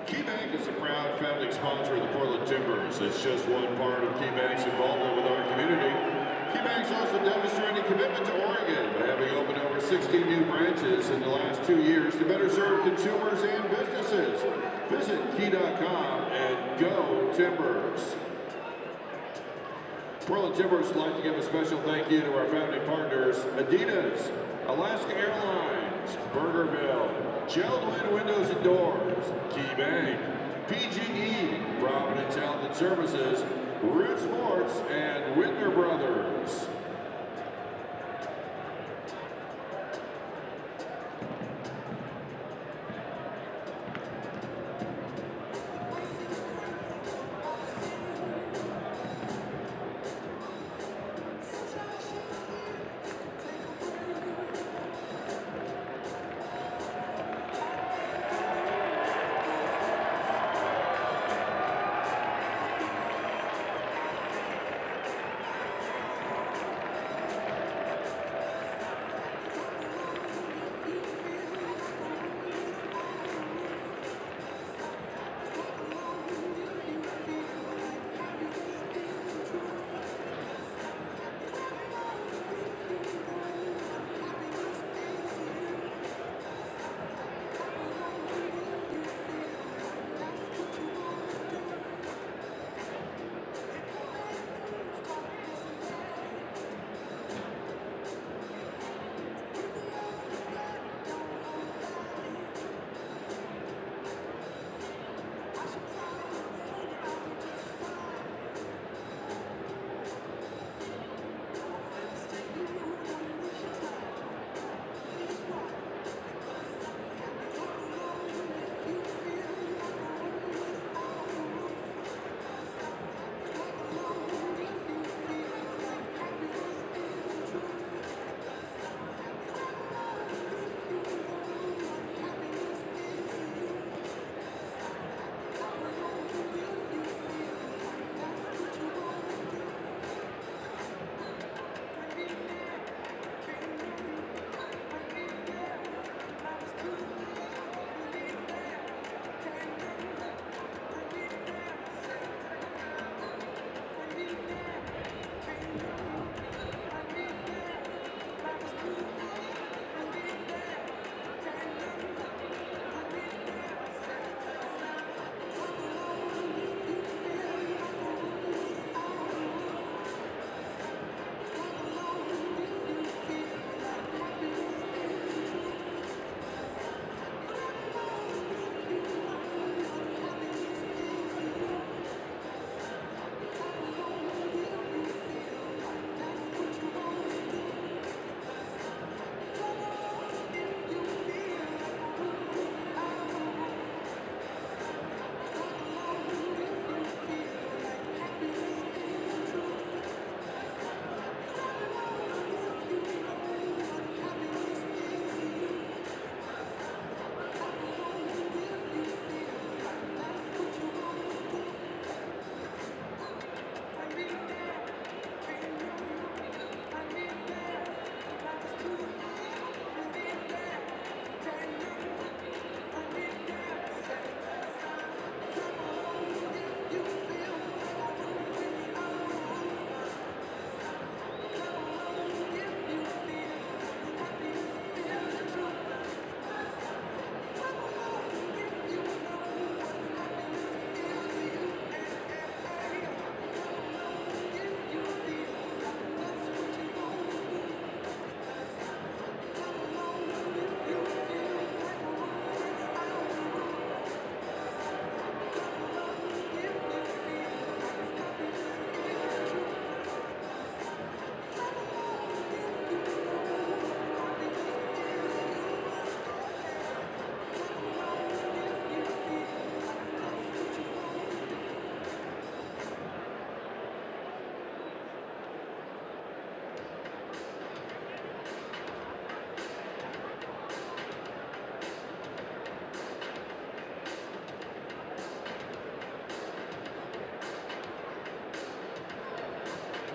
KeyBank is a proud founding sponsor of the Portland Timbers. It's just one part of KeyBank's involvement with our community. KeyBank's also demonstrating commitment to Oregon by having opened over 16 new branches in the last 2 years to better serve consumers and businesses. Visit key.com and go Timbers. Portland Timbers would like to give a special thank you to our founding partners, Adidas, Alaska Airlines, Burgerville, Geldwin Windows and Doors, KeyBank, PGE, Providence Health and Services, Root Sports, and Whitner Brothers.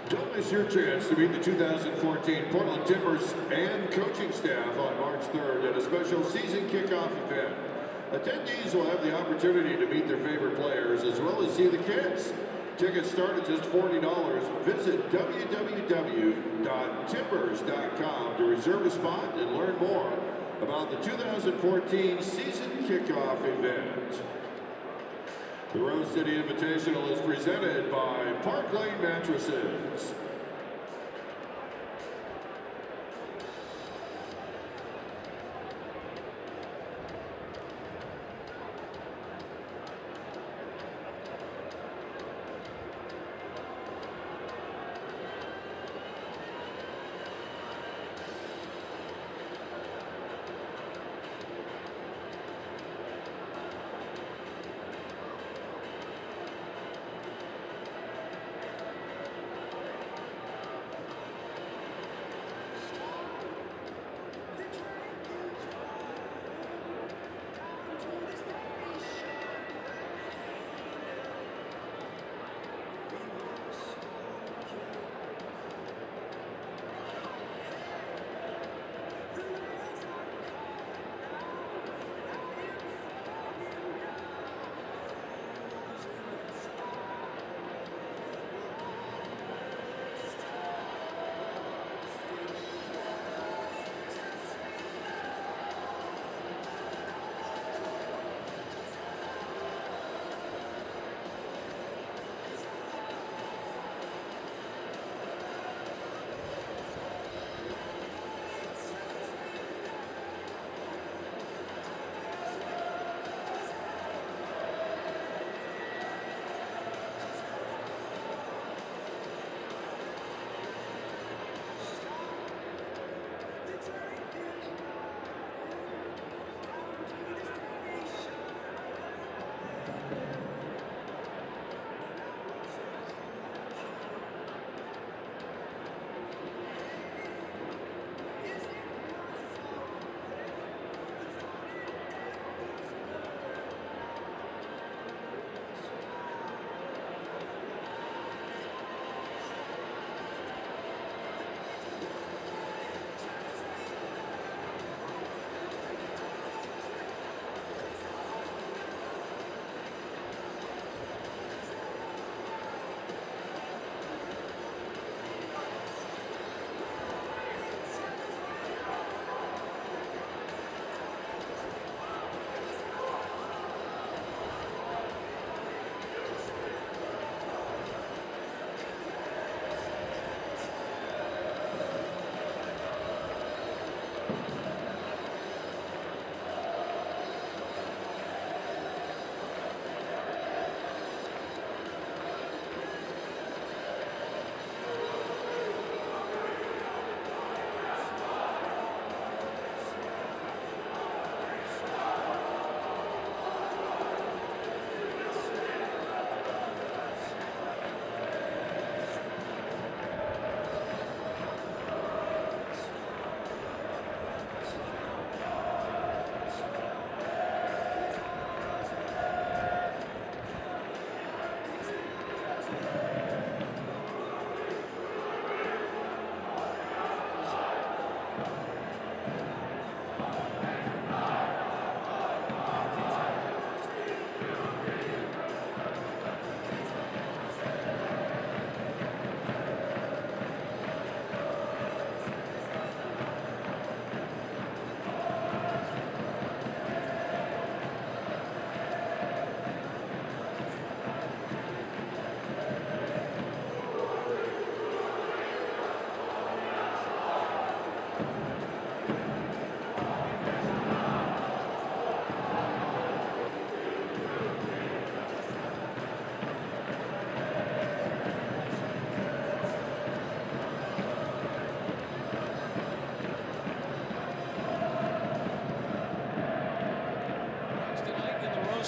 Don't miss your chance to meet the 2014 Portland Timbers and coaching staff on March 3rd at a special season kickoff event. Attendees will have the opportunity to meet their favorite players as well as see the kids. Tickets start at just $40. Visit www.timbers.com to reserve a spot and learn more about the 2014 season kickoff event. The Rose City Invitational is presented by Park Lane Mattresses.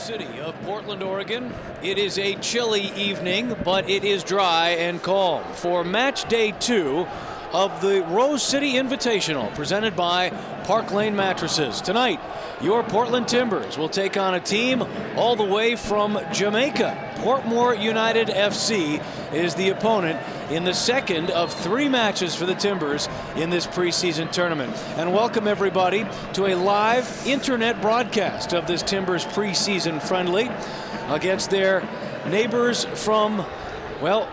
City of Portland, Oregon. It is a chilly evening, but it is dry and calm for match day 2 of the Rose City Invitational, presented by Park Lane Mattresses. Tonight, your Portland Timbers will take on a team all the way from Jamaica. Portmore United FC is the opponent in the second of 3 matches for the Timbers in this preseason tournament. And welcome everybody to a live internet broadcast of this Timbers preseason friendly against their neighbors from, well,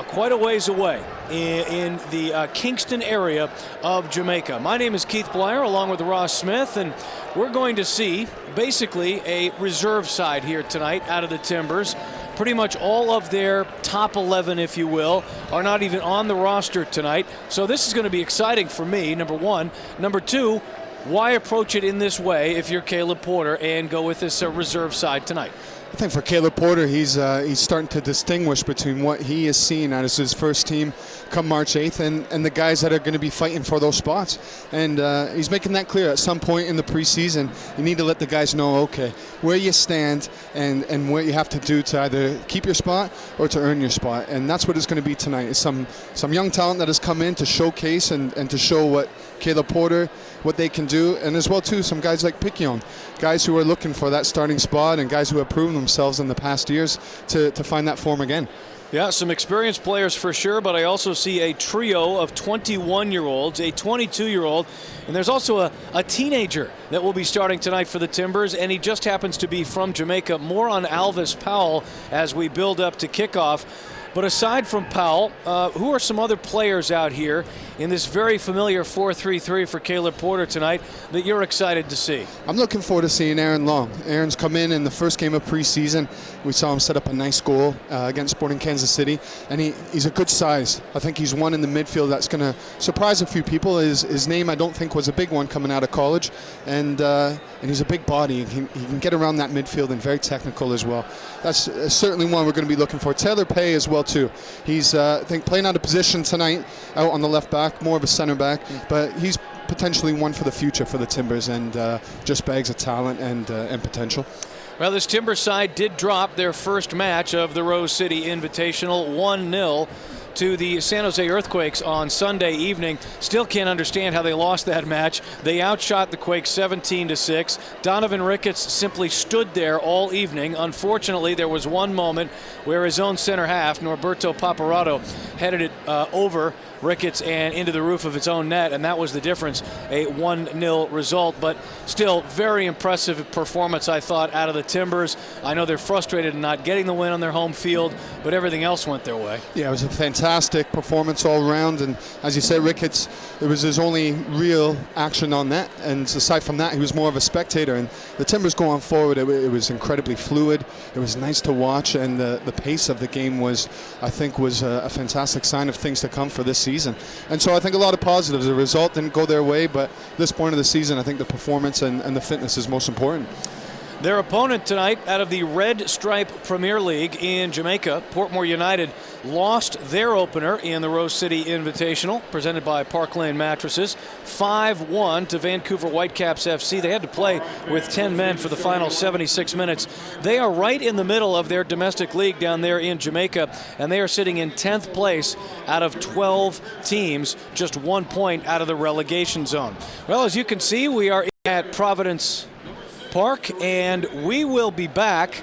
quite a ways away in the Kingston area of Jamaica. My name is Keith Blyer along with Ross Smith, and we're going to see basically a reserve side here tonight out of the Timbers. Pretty much all of their top 11, if you will, are not even on the roster tonight. So this is going to be exciting for me, number one. Number two, why approach it in this way if you're Caleb Porter and go with this reserve side tonight? I think for Caleb Porter, he's starting to distinguish between what he is seeing as his first team come March 8th and the guys that are going to be fighting for those spots. And he's making that clear. At some point in the preseason, you need to let the guys know, okay, where you stand and what you have to do to either keep your spot or to earn your spot. And that's what it's going to be tonight. It's some young talent that has come in to showcase and to show what Caleb Porter, what they can do, and as well too some guys like Picquion, guys who are looking for that starting spot and guys who have proven themselves in the past years to find that form again. Yeah, some experienced players for sure, but I also see a trio of 21-year-olds, a 22-year-old, and there's also a teenager that will be starting tonight for the Timbers, and he just happens to be from Jamaica. More on Alvis Powell as we build up to kickoff. But aside from Powell, who are some other players out here in this very familiar 4-3-3 for Caleb Porter tonight that you're excited to see? I'm looking forward to seeing Aaron Long. Aaron's come in the first game of preseason. We saw him set up a nice goal against Sporting Kansas City, and he's a good size. I think he's one in the midfield that's going to surprise a few people. His name, I don't think, was a big one coming out of college, and he's a big body. He can get around that midfield and very technical as well. That's certainly one we're going to be looking for. Taylor Pay as well too. He's I think playing out of position tonight, out on the left back, more of a center back, but he's potentially one for the future for the Timbers, and just bags of talent and potential. Well, this Timbers side did drop their first match of the Rose City Invitational 1-0 to the San Jose Earthquakes on Sunday evening. Still can't understand how they lost that match. They outshot the Quakes 17-6. Donovan Ricketts simply stood there all evening. Unfortunately, there was one moment where his own center half, Norberto Paparazzo, headed it over Ricketts and into the roof of its own net, and that was the difference, a 1-0 result. But still, very impressive performance, I thought, out of the Timbers. I know they're frustrated in not getting the win on their home field, but everything else went their way. Yeah, it was a fantastic performance all around, and as you said, Ricketts, it was his only real action on net, and aside from that, he was more of a spectator. And the Timbers going forward, it was incredibly fluid. It was nice to watch, and the pace of the game was a fantastic sign of things to come for this season. And so I think a lot of positives. The result didn't go their way, but at this point of the season, I think the performance and the fitness is most important. Their opponent tonight out of the Red Stripe Premier League in Jamaica, Portmore United, lost their opener in the Rose City Invitational, presented by Park Lane Mattresses, 5-1 to Vancouver Whitecaps FC. They had to play with 10 men for the final 76 minutes. They are right in the middle of their domestic league down there in Jamaica, and they are sitting in 10th place out of 12 teams, just 1 point out of the relegation zone. Well, as you can see, we are at Providence Park, and we will be back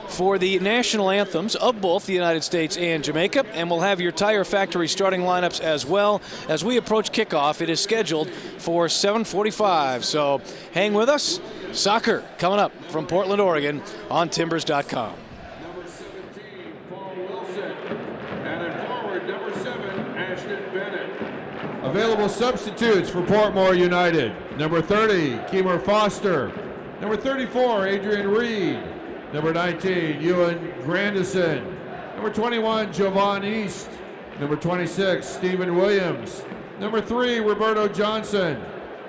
for the national anthems of both the United States and Jamaica, and we'll have your Tire Factory starting lineups as well as we approach kickoff. It is scheduled for 7:45, so hang with us. Soccer coming up from Portland, Oregon on Timbers.com. Number 17, Paul Wilson. And at forward, number 7, Ashton Bennett. Available substitutes for Portmore United. Number 30, Keemer Foster. Number 34, Adrian Reed. Number 19, Ewan Grandison. Number 21, Jovan East. Number 26, Stephen Williams. Number 3, Roberto Johnson.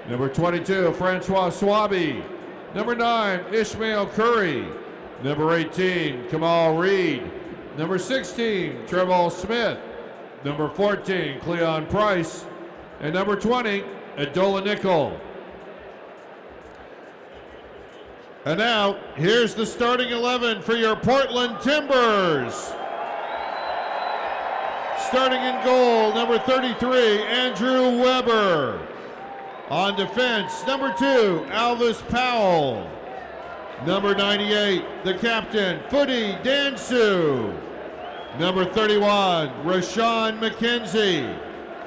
Number 22, Francois Swaby. Number 9, Ishmael Curry. Number 18, Kamal Reed. Number 16, Trevor Smith. Number 14, Cleon Price. And number 20, Adola Nickel. And now, here's the starting 11 for your Portland Timbers. Starting in goal, number 33, Andrew Weber. On defense, number 2, Alvis Powell. Number 98, the captain, Footy Dansu. Number 31, Rashawn McKenzie.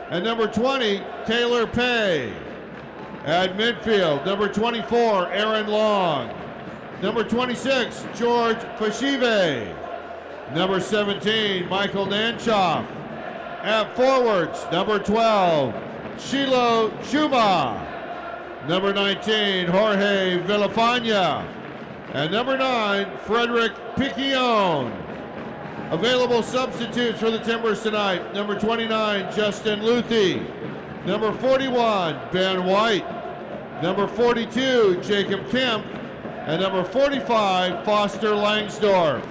And number 20, Taylor Pay. At midfield, number 24, Aaron Long. Number 26, George Fashive. Number 17, Michael Nanchoff. At forwards, number 12, Shilo Chuma. Number 19, Jorge Villafana. And number 9, Frederick Piquion. Available substitutes for the Timbers tonight. Number 29, Justin Luthi. Number 41, Ben White. Number 42, Jacob Kemp. And number 45, Foster Langsdorff.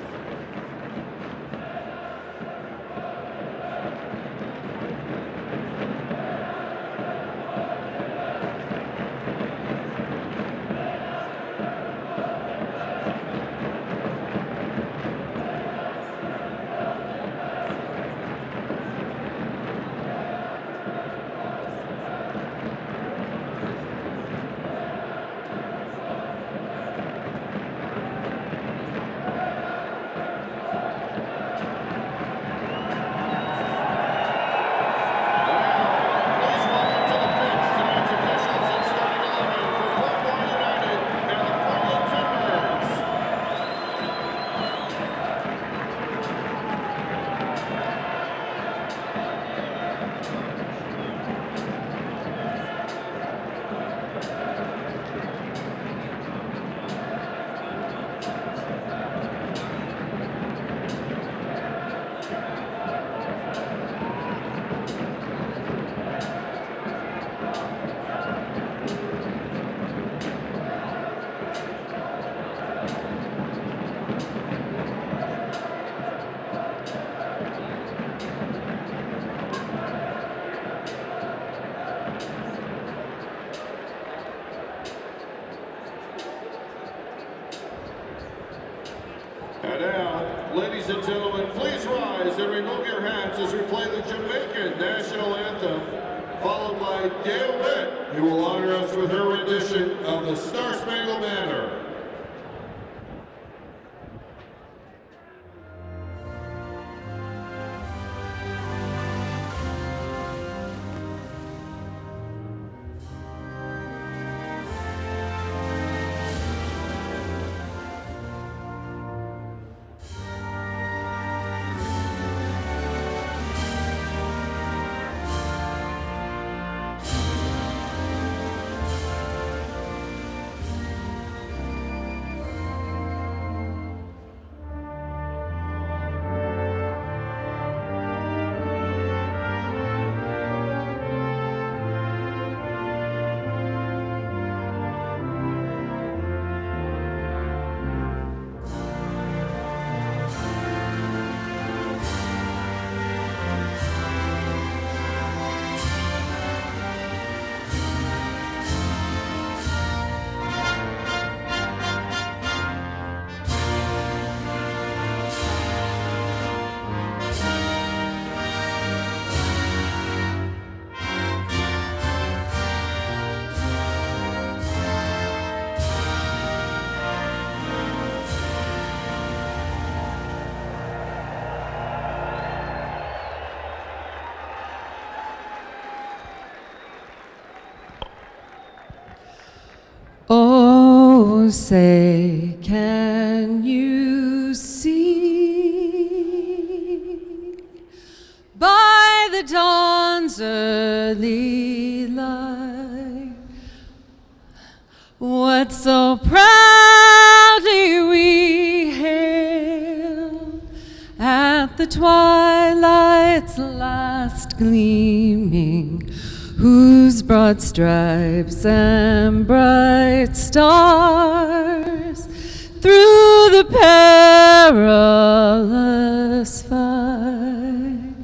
And now, ladies and gentlemen, please rise and remove your hats as we play the Jamaican national anthem, followed by Gail Witt, who will honor us with her rendition of the Star Spangled Banner. Oh, say, can you see by the dawn's early light what so proudly we hailed at the twilight's last gleaming, whose broad stripes and bright stars through the perilous fight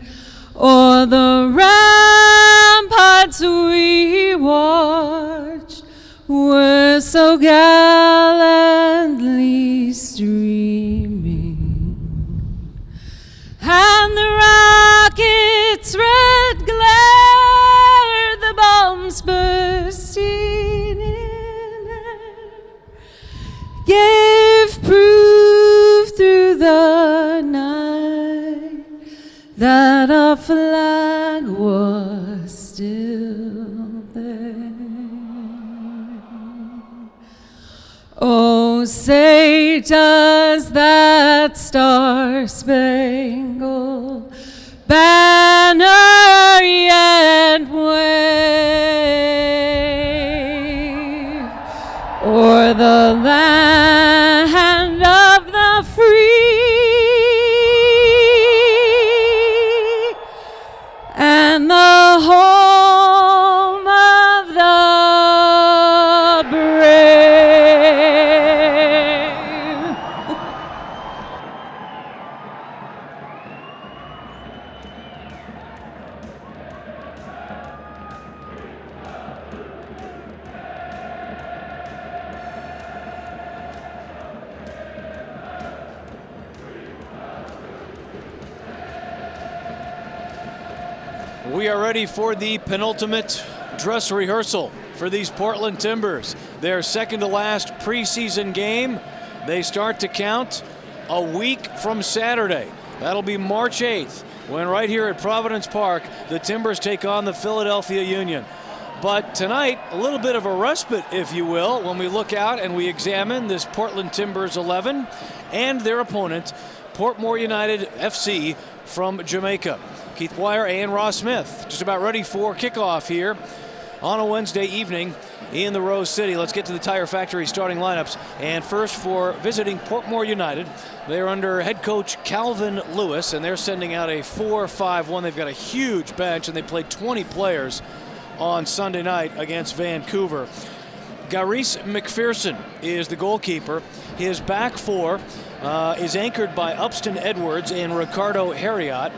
o'er the ramparts we watched were so gallantly streaming, and the rocket's red glare, the bombs bursting in air, gave that a flag was still there. Oh, say does that star-spangled banner yet wave o'er the land of the free and the home of the brave. We are ready for the penultimate dress rehearsal for these Portland Timbers. Their second to last preseason game. They start to count a week from Saturday. That'll be March 8th, when right here at Providence Park, the Timbers take on the Philadelphia Union. But tonight, a little bit of a respite, if you will, when we look out and we examine this Portland Timbers 11 and their opponent, Portmore United FC from Jamaica. Keith Dwyer and Ross Smith just about ready for kickoff here on a Wednesday evening in the Rose City. Let's get to the Tire Factory starting lineups. And first, for visiting Portmore United, they're under head coach Calvin Lewis, and they're sending out a 4-5-1. They've got a huge bench, and they played 20 players on Sunday night against Vancouver. Gaurice McPherson is the goalkeeper. His back four is anchored by Upston Edwards and Ricardo Harriot.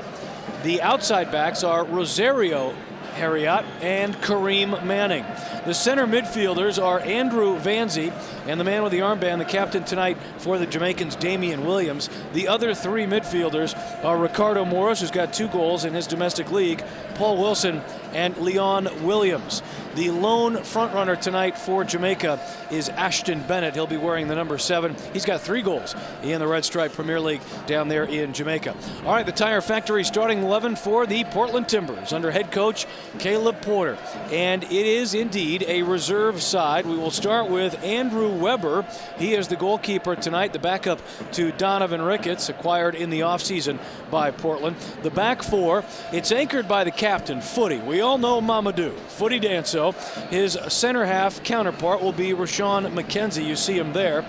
The outside backs are Rosario Harriot and Kareem Manning. The center midfielders are Andrew Vanzi and the man with the armband, the captain tonight for the Jamaicans, Damian Williams. The other three midfielders are Ricardo Morris, who's got 2 goals in his domestic league, Paul Wilson, and Leon Williams. The lone frontrunner tonight for Jamaica is Ashton Bennett. He'll be wearing the number 7. He's got 3 goals in the Red Stripe Premier League down there in Jamaica. All right, the Tire Factory starting 11 for the Portland Timbers under head coach Caleb Porter. And it is indeed a reserve side. We will start with Andrew Weber. He is the goalkeeper tonight, the backup to Donovan Ricketts, acquired in the offseason by Portland. The back four, it's anchored by the captain, Footy. We all know Mamadou, Footy Danso. His center half counterpart will be Rashawn McKenzie. You see him there.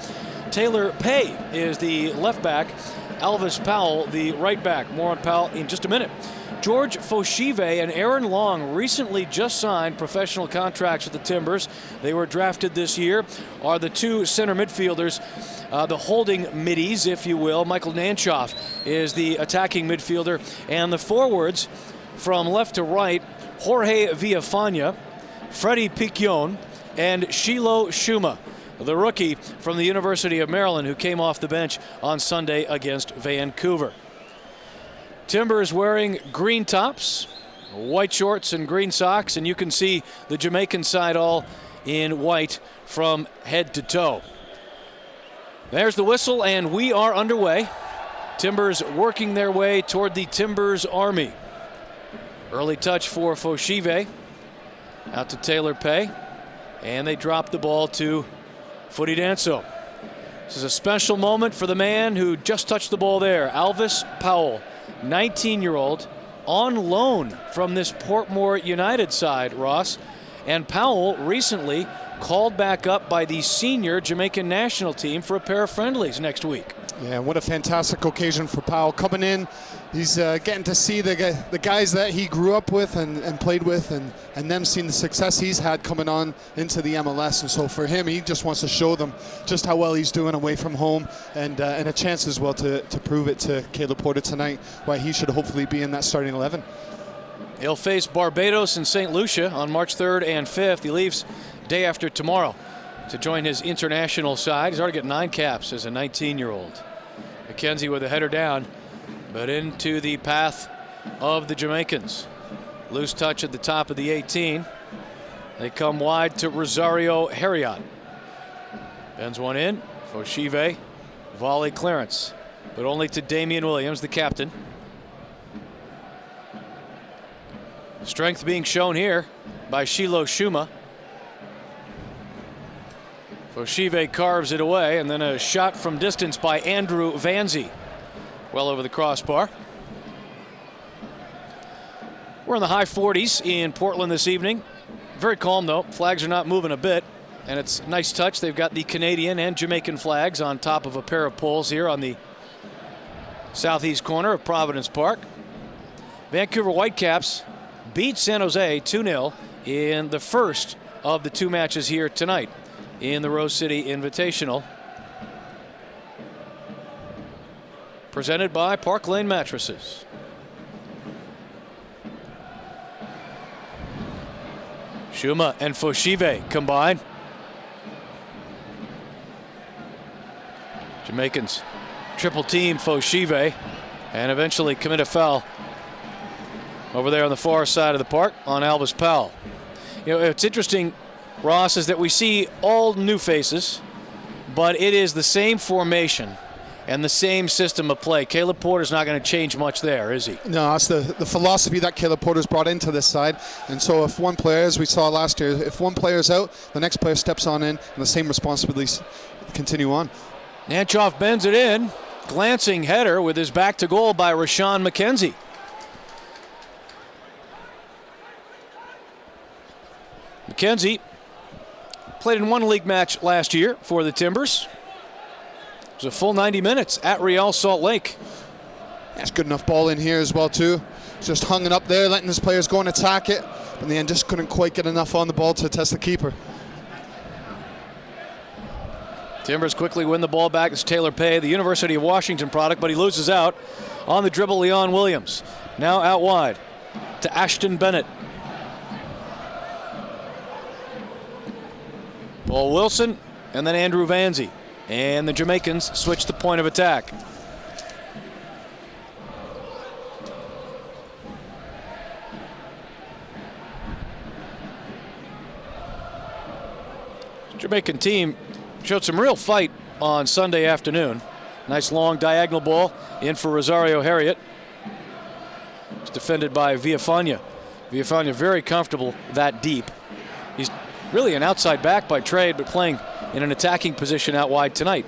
Taylor Pay is the left back. Alvis Powell, the right back. More on Powell in just a minute. George Foshive and Aaron Long recently just signed professional contracts with the Timbers. They were drafted this year, are the 2 center midfielders, the holding middies, if you will. Michael Nanchoff is the attacking midfielder. And the forwards from left to right, Jorge Villafana, Freddie Piquion, and Shiloh Shuma, the rookie from the University of Maryland who came off the bench on Sunday against Vancouver. Timbers wearing green tops, white shorts and green socks, and you can see the Jamaican side all in white from head to toe. There's the whistle, and we are underway. Timbers working their way toward the Timbers Army. Early touch for Foshive. Out to Taylor Pay. And they drop the ball to Footy Danso. This is a special moment for the man who just touched the ball there, Alvis Powell, 19-year-old, on loan from this Portmore United side, Ross. And Powell recently called back up by the senior Jamaican national team for a pair of friendlies next week. Yeah, what a fantastic occasion for Powell coming in. He's getting to see the guys that he grew up with and played with, and them seeing the success he's had coming on into the MLS. And so for him, he just wants to show them just how well he's doing away from home, and a chance as well to prove it to Caleb Porter tonight, why he should hopefully be in that starting 11. He'll face Barbados and St. Lucia on March 3rd and 5th. He leaves day after tomorrow to join his international side. He's already got 9 caps as a 19-year-old. McKenzie with a header down, but into the path of the Jamaicans. Loose touch at the top of the 18. They come wide to Rosario Harriot. Bends one in. Foshive. Volley clearance, but only to Damian Williams, the captain. Strength being shown here by Shiloh Shuma. Foshive carves it away, and then a shot from distance by Andrew Vanzi. Well over the crossbar. We're in the high 40s in Portland this evening. Very calm though. Flags are not moving a bit. And it's a nice touch. They've got the Canadian and Jamaican flags on top of a pair of poles here on the southeast corner of Providence Park. Vancouver Whitecaps beat San Jose 2-0 in the first of the two matches here tonight in the Rose City Invitational. Presented by Park Lane Mattresses. Shuma and Foshive combine. Jamaicans triple team Foshive and eventually commit a foul over there on the far side of the park on Alvis Powell. You know, it's interesting, Ross, is that we see all new faces, but it is the same formation and the same system of play. Caleb Porter's not going to change much there, is he? No, that's the philosophy that Caleb Porter's brought into this side. And so if one player, as we saw last year, if one player's out, the next player steps on in, and the same responsibilities continue on. Nanchoff bends it in. Glancing header with his back to goal by Rashawn McKenzie. McKenzie played in one league match last year for the Timbers. It was a full 90 minutes at Real Salt Lake. That's good enough ball in here as well too. Just hung it up there, letting his players go and attack it. But in the end, just couldn't quite get enough on the ball to test the keeper. Timbers quickly win the ball back. It's Taylor Pay, the University of Washington product, but he loses out on the dribble. Leon Williams now out wide to Ashton Bennett. Paul Wilson and then Andrew Vanzi. And the Jamaicans switch the point of attack. Jamaican team showed some real fight on Sunday afternoon. Nice long diagonal ball in for Rosario Harriet. It's defended by Villafana. Villafana very comfortable that deep. He's really an outside back by trade, but playing in an attacking position out wide tonight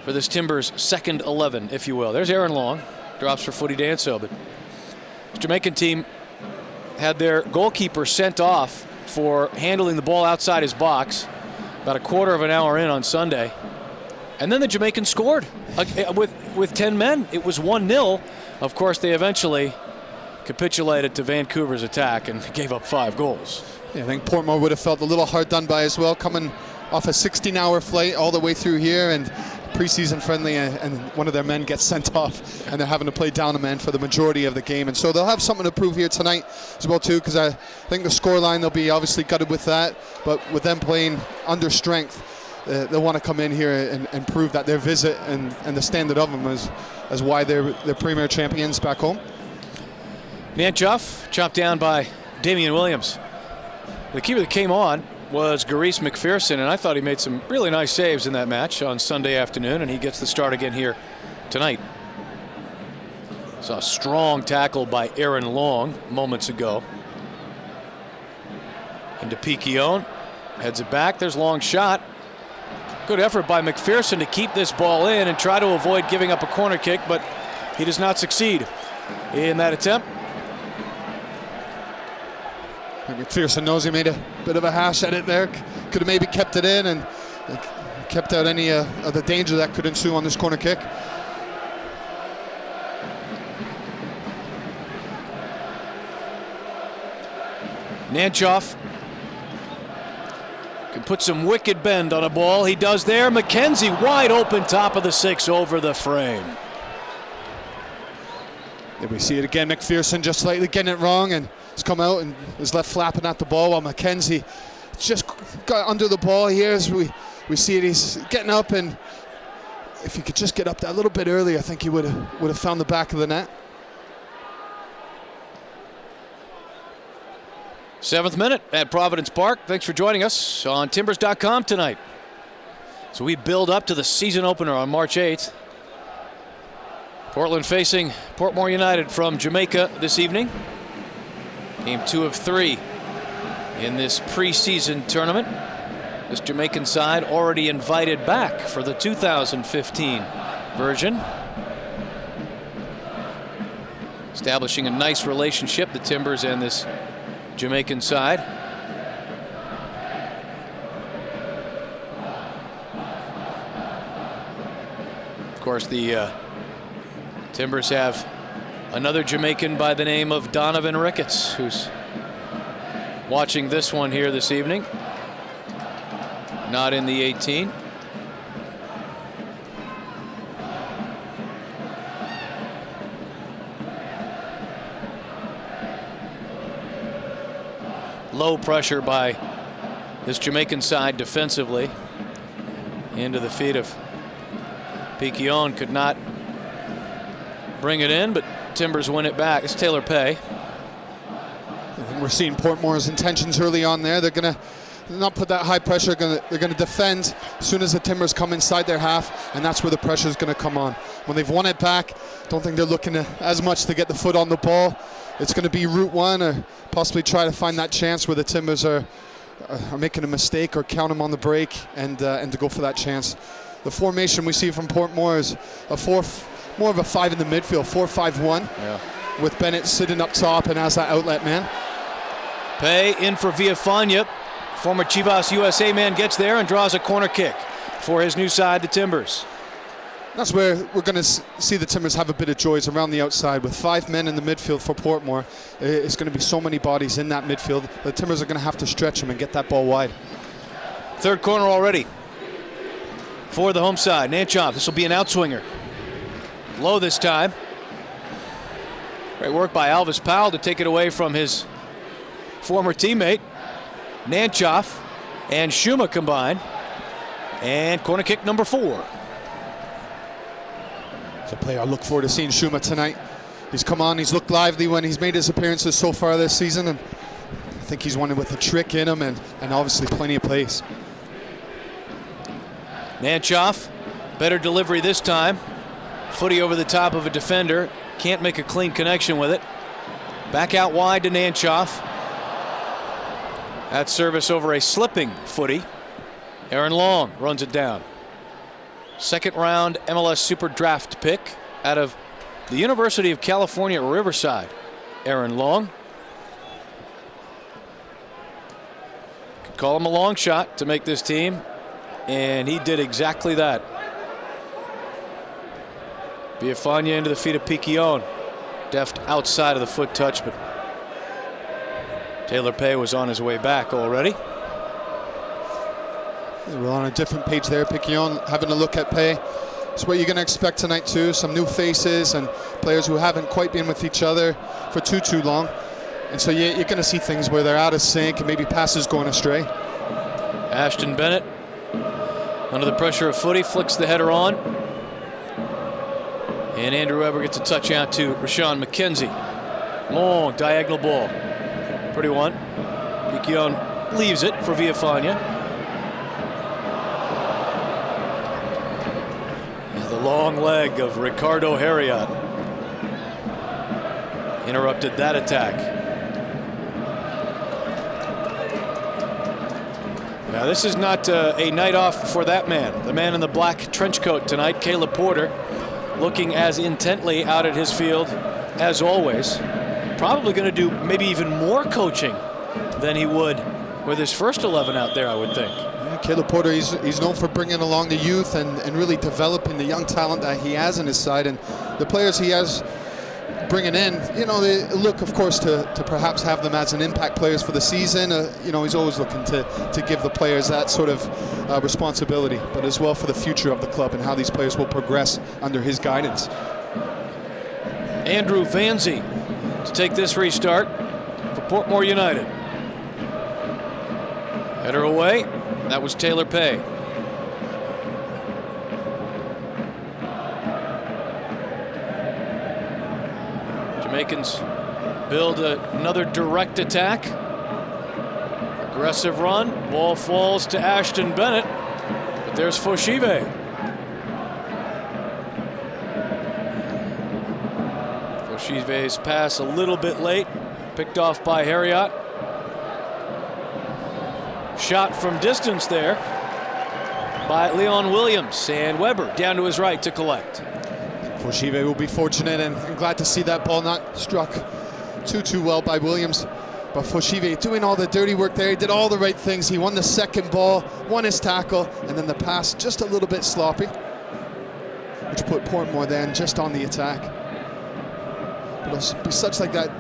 for this Timbers second 11, if you will. There's Aaron Long, drops for Footy Danso, but the Jamaican team had their goalkeeper sent off for handling the ball outside his box about a quarter of an hour in on Sunday. And then the Jamaicans scored with 10 men. It was 1-0. Of course, they eventually capitulated to Vancouver's attack and gave up 5 goals. Yeah, I think Portmore would have felt a little hard done by as well, coming off a 16-hour flight all the way through here and preseason friendly, and one of their men gets sent off and they're having to play down a man for the majority of the game. And so they'll have something to prove here tonight as well too, because I think the scoreline, they'll be obviously gutted with that, but with them playing under strength, they'll want to come in here and prove that their visit and the standard of them is why they're premier champions back home. Nanchoff chopped down by Damian Williams. The keeper that came on was Gareese McPherson, and I thought he made some really nice saves in that match on Sunday afternoon, and he gets the start again here tonight. Saw a strong tackle by Aaron Long moments ago. Into Piquion, heads it back, there's long shot. Good effort by McPherson to keep this ball in and try to avoid giving up a corner kick, but he does not succeed in that attempt. McPherson knows he made a bit of a hash at it there. Could have maybe kept it in and kept out any of the danger that could ensue on this corner kick. Nanchoff can put some wicked bend on a ball. He does there. McKenzie wide open, top of the 6 over the frame. There we see it again. McPherson just slightly getting it wrong and has come out and is left flapping at the ball, while McKenzie just got under the ball here as we see it. He's getting up, and if he could just get up that little bit early, I think he would have found the back of the net. 7th minute at Providence Park. Thanks for joining us on Timbers.com tonight. So we build up to the season opener on March 8th. Portland facing Portmore United from Jamaica this evening. Game 2 of 3 in this preseason tournament. This Jamaican side already invited back for the 2015 version. Establishing a nice relationship, the Timbers and this Jamaican side. Of course, the Timbers have another Jamaican by the name of Donovan Ricketts, who's watching this one here this evening. Not in the 18. Low pressure by this Jamaican side defensively. Into the feet of Piquion, could not bring it in, but Timbers win it back. It's Taylor Pay. I think we're seeing Portmore's intentions early on there. They're going to not put that high pressure. They're going to defend as soon as the Timbers come inside their half, and that's where the pressure is going to come on. When they've won it back, don't think they're looking as much to get the foot on the ball. It's going to be route one, or possibly try to find that chance where the Timbers are making a mistake, or count them on the break and to go for that chance. The formation we see from Portmore is more of a 5 in the midfield, 4-5-1, yeah, with Bennett sitting up top and as that outlet man. Pay in for Villafana. Former Chivas USA man gets there and draws a corner kick for his new side, the Timbers. That's where we're going to see the Timbers have a bit of joys around the outside. With 5 men in the midfield for Portmore, it's going to be so many bodies in that midfield. The Timbers are going to have to stretch them and get that ball wide. Third corner already for the home side. Nanchov, this will be an outswinger. Low this time. Great work by Alvis Powell to take it away from his former teammate. Nanchov and Shuma combine. And corner kick number 4. It's a player I look forward to seeing Shuma tonight. He's come on, he's looked lively when he's made his appearances so far this season, and I think he's one with a trick in him and obviously plenty of pace. Nanchov, better delivery this time. Footy over the top of a defender. Can't make a clean connection with it. Back out wide to Nanchov. That service over a slipping Footy. Aaron Long runs it down. Second round MLS Super Draft pick out of the University of California, Riverside. Aaron Long. Could call him a long shot to make this team, and he did exactly that. Villafana into the feet of Piquion. Deft outside of the foot touch, but Taylor Pay was on his way back already. We're on a different page there. Piquion having a look at Pay. It's what you're going to expect tonight too. Some new faces and players who haven't quite been with each other for too long. And so you're going to see things where they're out of sync and maybe passes going astray. Ashton Bennett, under the pressure of Footy, flicks the header on. And Andrew Weber gets a touch out to Rashawn McKenzie. Long diagonal ball. Pretty one. Piquion leaves it for Villafana. The long leg of Ricardo Harriot interrupted that attack. Now this is not a night off for that man. The man in the black trench coat tonight, Caleb Porter, looking as intently out at his field as always. Probably going to do maybe even more coaching than he would with his first 11 out there, I would think. Yeah, Caleb Porter, he's known for bringing along the youth and really developing the young talent that he has on his side, and the players he has bringing in, you know, they look, of course, to perhaps have them as an impact players for the season. You know, he's always looking to give the players that sort of responsibility, but as well for the future of the club and how these players will progress under his guidance. Andrew Vanzi to take this restart for Portmore United. Header away. That was Taylor Pay. Jamaicans build another direct attack. Aggressive run. Ball falls to Ashton Bennett. But there's Foshive. Foshive's pass a little bit late. Picked off by Harriot. Shot from distance there by Leon Williams, and Weber down to his right to collect. Foshive will be fortunate and glad to see that ball not struck too well by Williams. But Foshive doing all the dirty work there. He did all the right things. He won the second ball, won his tackle, and then the pass just a little bit sloppy, which put Portmore then just on the attack. But it'll be such like that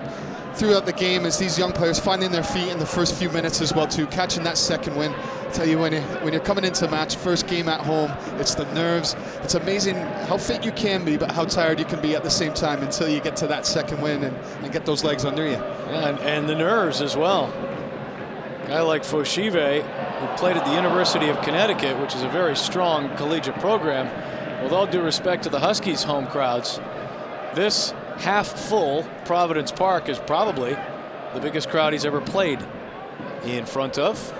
throughout the game as these young players finding their feet in the first few minutes as well too, catching that second win. I tell you, when you're coming into a match, first game at home, it's the nerves. It's amazing how fit you can be, but how tired you can be at the same time until you get to that second win and get those legs under you. Yeah, and the nerves as well. A guy like Foshive, who played at the University of Connecticut, which is a very strong collegiate program, with all due respect to the Huskies' home crowds, this half-full Providence Park is probably the biggest crowd he's ever played in front of.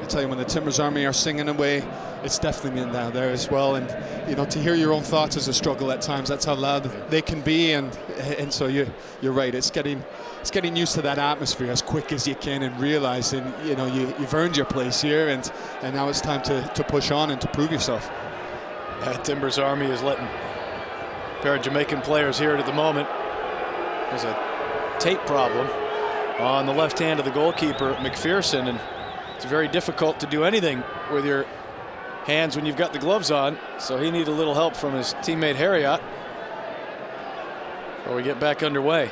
I tell you, when the Timbers Army are singing away, it's definitely in down there as well. And you know, to hear your own thoughts is a struggle at times. That's how loud they can be, and so you're right. It's getting used to that atmosphere as quick as you can and realizing, you know, you've earned your place here, and now it's time to push on and to prove yourself. Timbers Army is letting a pair of Jamaican players hear it at the moment. There's a tape problem on the left hand of the goalkeeper, McPherson, and it's very difficult to do anything with your hands when you've got the gloves on, so he needed a little help from his teammate Harriot before we get back underway.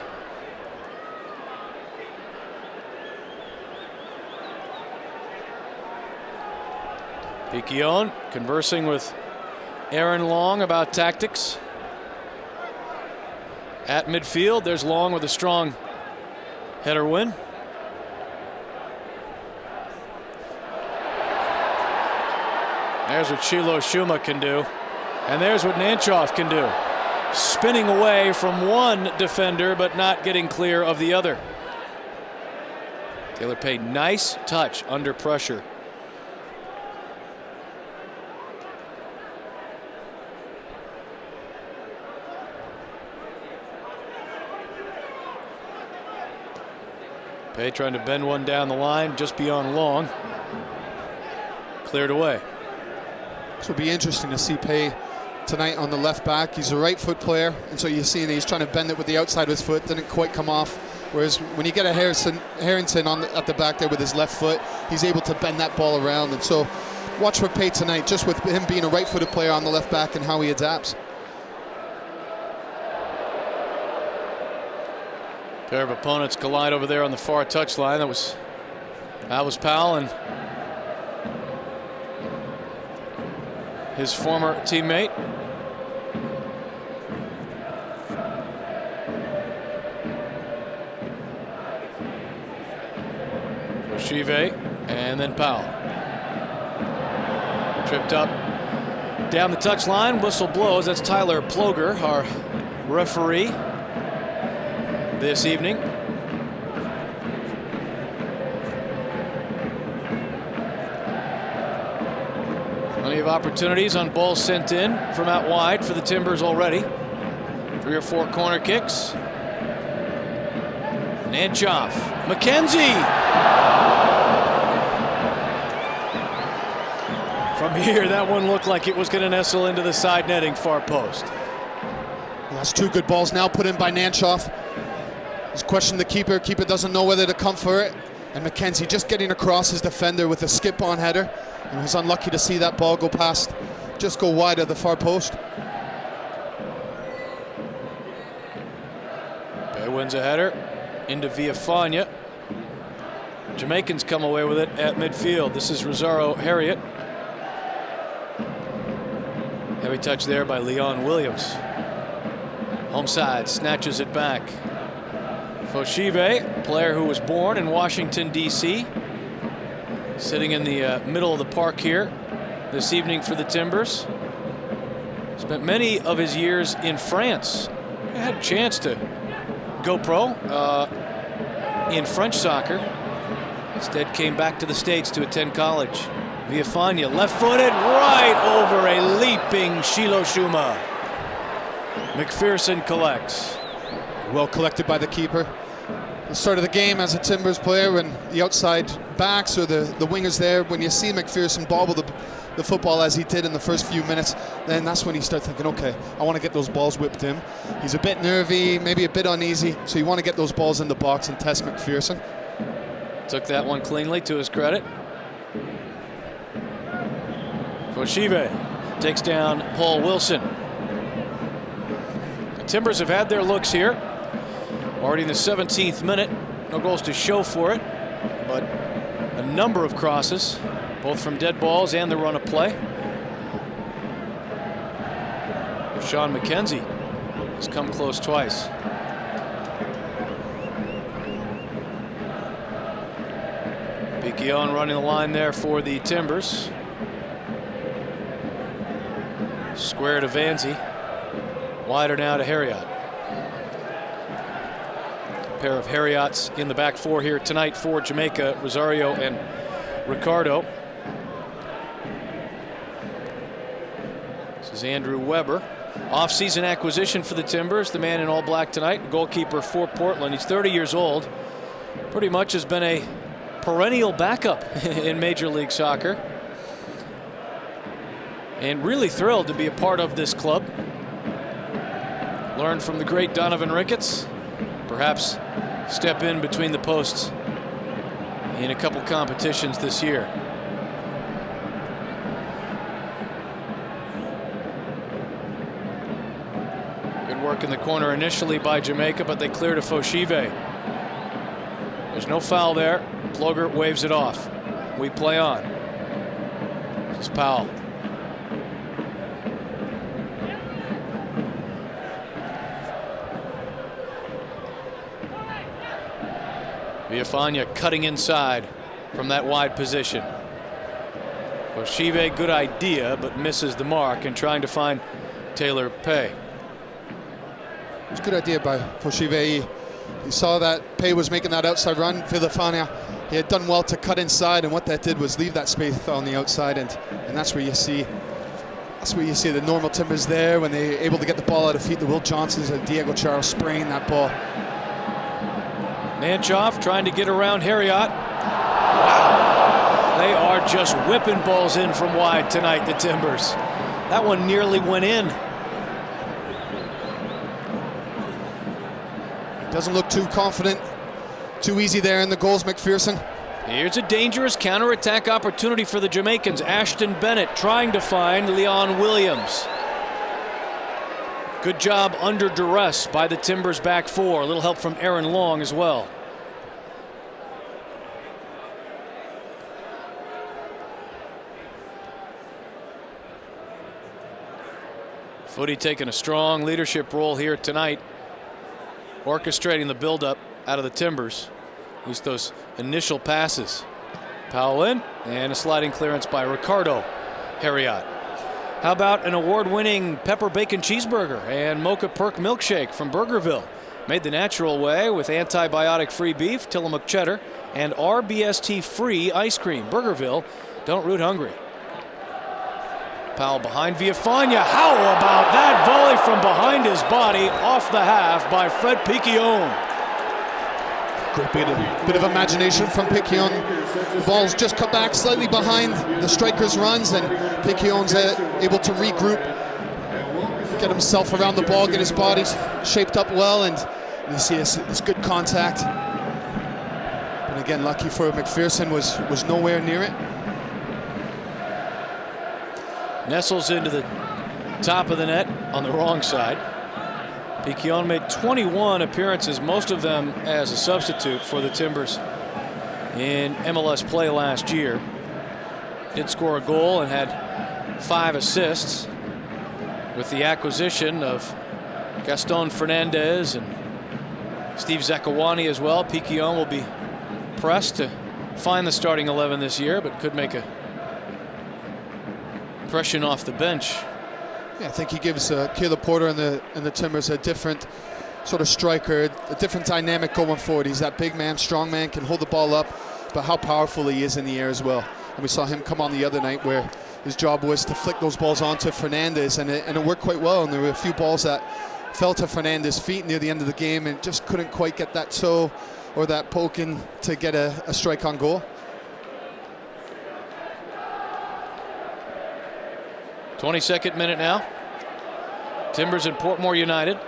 Piquion conversing with Aaron Long about tactics. At midfield, there's Long with a strong header win. There's what Shiloh Shuma can do. And there's what Nanchoff can do. Spinning away from one defender, but not getting clear of the other. Taylor Pay, nice touch under pressure. Pay trying to bend one down the line just beyond Long. Cleared away. This will be interesting to see Pay tonight on the left back. He's a right foot player, and so you're seeing he's trying to bend it with the outside of his foot. Didn't quite come off. Whereas when you get a Harrington at the back there with his left foot, he's able to bend that ball around. And so watch for Pay tonight, just with him being a right-footed player on the left back and how he adapts. Pair of opponents collide over there on the far touchline. That was Powell and his former teammate. Foshive and then Powell. Tripped up down the touchline. Whistle blows. That's Tyler Ploger, our referee this evening. Plenty of opportunities on balls sent in from out wide for the Timbers already. 3 or 4 corner kicks. Nanchoff. McKenzie! From here, that one looked like it was going to nestle into the side netting far post. That's 2 good balls now put in by Nanchoff. He's questioned the keeper. Keeper doesn't know whether to come for it. And McKenzie just getting across his defender with a skip-on header. And was unlucky to see that ball go past, just go wide of the far post. Bay wins a header into Villafana. Jamaicans come away with it at midfield. This is Rosario Harriot. Heavy touch there by Leon Williams. Home side snatches it back. Foshive, player who was born in Washington, D.C., sitting in the middle of the park here this evening for the Timbers. Spent many of his years in France. Had a chance to go pro in French soccer. Instead came back to the States to attend college. Villafana, left-footed, right over a leaping Shiloh Shuma. McPherson collects. Well collected by the keeper. the start of the game as a Timbers player, when the outside backs or the wingers there, when you see McPherson bobble the football as he did in the first few minutes, then that's when you start thinking, okay, I want to get those balls whipped in. He's a bit nervy, maybe a bit uneasy, so you want to get those balls in the box and test McPherson. Took that one cleanly, to his credit. Foshive takes down Paul Wilson. The Timbers have had their looks here. Already in the 17th minute. No goals to show for it, but a number of crosses, both from dead balls and the run of play. Sean McKenzie has come close twice. Piquion running the line there for the Timbers. Square to Vanzi. Wider now to Harriot. A pair of Harriots in the back four here tonight for Jamaica, Rosario and Ricardo. This is Andrew Weber. Off-season acquisition for the Timbers. The man in all black tonight, goalkeeper for Portland. He's 30 years old. Pretty much has been a perennial backup in Major League Soccer. And really thrilled to be a part of this club. Learn from the great Donovan Ricketts. Perhaps step in between the posts in a couple competitions this year. Good work in the corner initially by Jamaica, but they clear to Foshive. There's no foul there. Ploger waves it off. We play on. This is Powell. Villafaña cutting inside from that wide position. Foshive, good idea, but misses the mark and trying to find Taylor Pay. It was a good idea by Foshive. He saw that Pay was making that outside run. Villafaña, he had done well to cut inside, and what that did was leave that space on the outside, and that's where you see the normal Timbers there when they're able to get the ball out of feet. The Will Johnsons and Diego Charles spraying that ball. Nanchoff trying to get around Harriot. Wow. They are just whipping balls in from wide tonight, the Timbers. That one nearly went in. Doesn't look too confident. Too easy there in the goals, McPherson. Here's a dangerous counterattack opportunity for the Jamaicans. Ashton Bennett trying to find Leon Williams. Good job under duress by the Timbers back four. A little help from Aaron Long as well. Footy taking a strong leadership role here tonight, orchestrating the buildup out of the Timbers. At least those initial passes. Powell in, and a sliding clearance by Ricardo Harriot. How about an award-winning pepper bacon cheeseburger and mocha perk milkshake from Burgerville? Made the natural way with antibiotic-free beef, Tillamook cheddar, and RBST-free ice cream. Burgerville, don't root hungry. Powell behind Villafaña. How about that volley from behind his body off the half by Fred Piquion? Great bit of imagination from Piquion. The ball's just cut back slightly behind the striker's runs, and Piquion's able to regroup, get himself around the ball, get his body shaped up well, and you see it's good contact. And again, lucky for McPherson, was nowhere near it. Nestles into the top of the net on the wrong side. Piquion made 21 appearances, most of them as a substitute for the Timbers in MLS play last year. Did score a goal and had 5 assists. With the acquisition of Gaston Fernandez and Steve Zakawani as well, Piquion will be pressed to find the starting 11 this year, but could make a impression off the bench. Yeah, I think he gives Caleb Porter and the Timbers a different sort of striker, a different dynamic going forward. He's that big man, strong man, can hold the ball up, but how powerful he is in the air as well. And we saw him come on the other night where his job was to flick those balls onto Fernandez, and it worked quite well. And there were a few balls that fell to Fernandez's feet near the end of the game and just couldn't quite get that toe or that poking to get a strike on goal. 22nd minute now. Timbers and Portmore United.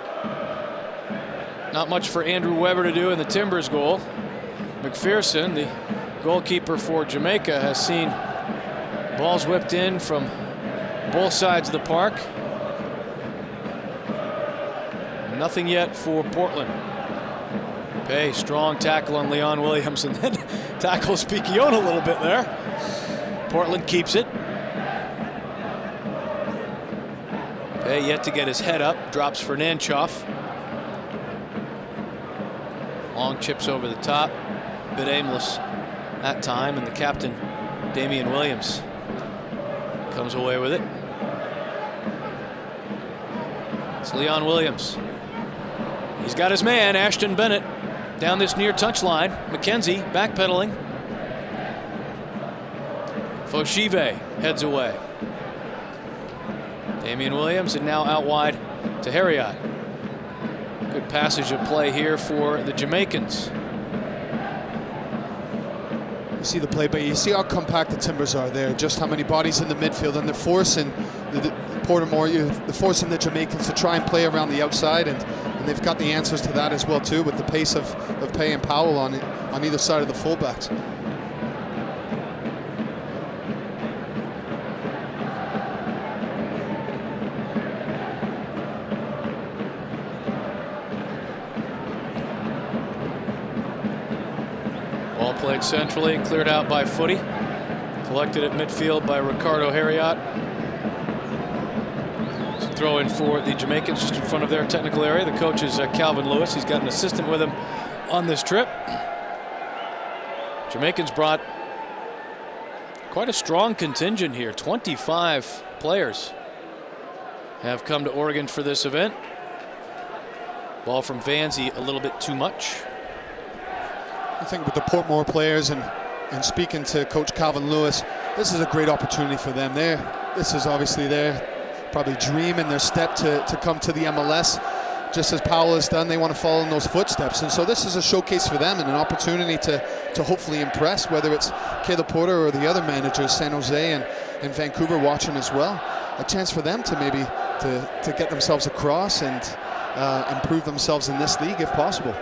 Not much for Andrew Weber to do in the Timbers goal. McPherson, the goalkeeper for Jamaica, has seen balls whipped in from both sides of the park. Nothing yet for Portland. Pay, strong tackle on Leon Williams, and then tackles Piquion a little bit there. Portland keeps it. Pay yet to get his head up, drops for Nanchoff. Long chips over the top, a bit aimless that time, and the captain, Damian Williams, comes away with it. It's Leon Williams. He's got his man, Ashton Bennett, down this near touchline. McKenzie backpedaling. Foshive heads away. Damian Williams, and now out wide to Harriot. Good passage of play here for the Jamaicans. You see the play, but you see how compact the Timbers are there, just how many bodies in the midfield, and they're forcing the Portmore, they're forcing the Jamaicans to try and play around the outside, and they've got the answers to that as well too, with the pace of Pay and Powell on either side of the fullbacks. Ball played centrally and cleared out by Footy. Collected at midfield by Ricardo Harriot. Throw in for the Jamaicans just in front of their technical area. The coach is Calvin Lewis. He's got an assistant with him on this trip. Jamaicans brought quite a strong contingent here. 25 players have come to Oregon for this event. Ball from Vanzie a little bit too much. I think with the Portmore players and speaking to Coach Calvin Lewis, this is a great opportunity for them. This is obviously their probably dream in their step to come to the MLS. Just as Powell has done, they want to follow in those footsteps, and so this is a showcase for them and an opportunity to hopefully impress, whether it's Caleb Porter or the other managers, San Jose and Vancouver watching as well. A chance for them to maybe to get themselves across and improve themselves in this league if possible.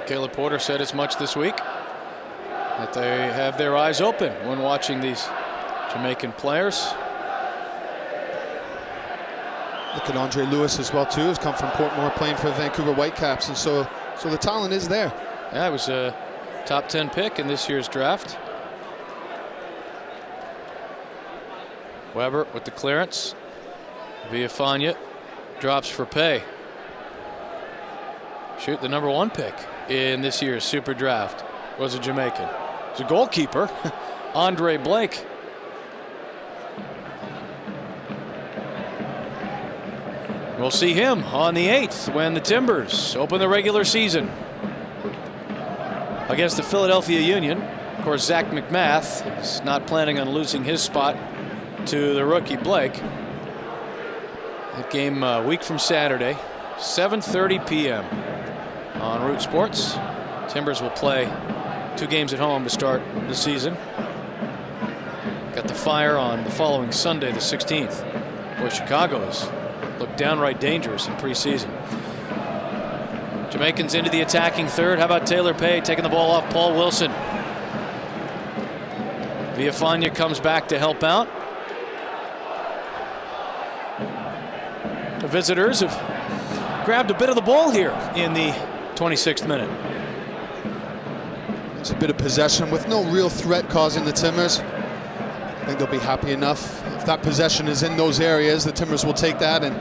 Caleb Porter said as much this week, that they have their eyes open when watching these Jamaican players. Look at Andre Lewis as well too, who's come from Portmore playing for Vancouver Whitecaps, and so the talent is there. Yeah, it was a top 10 pick in this year's draft. Weber with the clearance. Villafana drops for Pay. Shoot, the #1 pick in this year's Super Draft was a Jamaican. It's a goalkeeper, Andre Blake. We'll see him on the 8th when the Timbers open the regular season against the Philadelphia Union. Of course, Zach McMath is not planning on losing his spot to the rookie Blake. That game a week from Saturday, 7:30 p.m. on Root Sports. Timbers will play 2 games at home to start the season. Got the Fire on the following Sunday, the 16th. Boy, Chicago's looked downright dangerous in preseason. Jamaicans into the attacking third. How about Taylor Pay taking the ball off Paul Wilson? Villafana comes back to help out. The visitors have grabbed a bit of the ball here in the 26th minute. It's a bit of possession with no real threat causing the Timbers. I think they'll be happy enough. If that possession is in those areas, the Timbers will take that and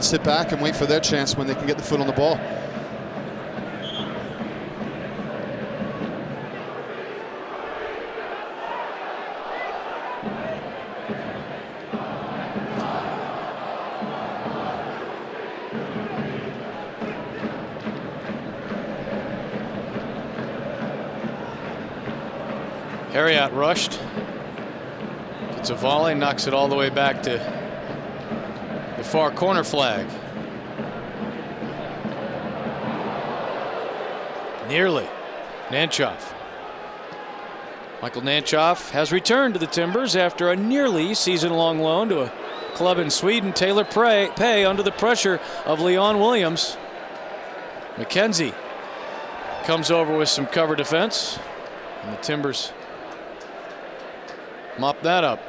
sit back and wait for their chance when they can get the foot on the ball. Harriot rushed. Gets a volley, knocks it all the way back to the far corner flag. Nearly. Nanchoff. Michael Nanchoff has returned to the Timbers after a nearly season-long loan to a club in Sweden. Taylor Pay under the pressure of Leon Williams. McKenzie comes over with some cover defense, and the Timbers mop that up.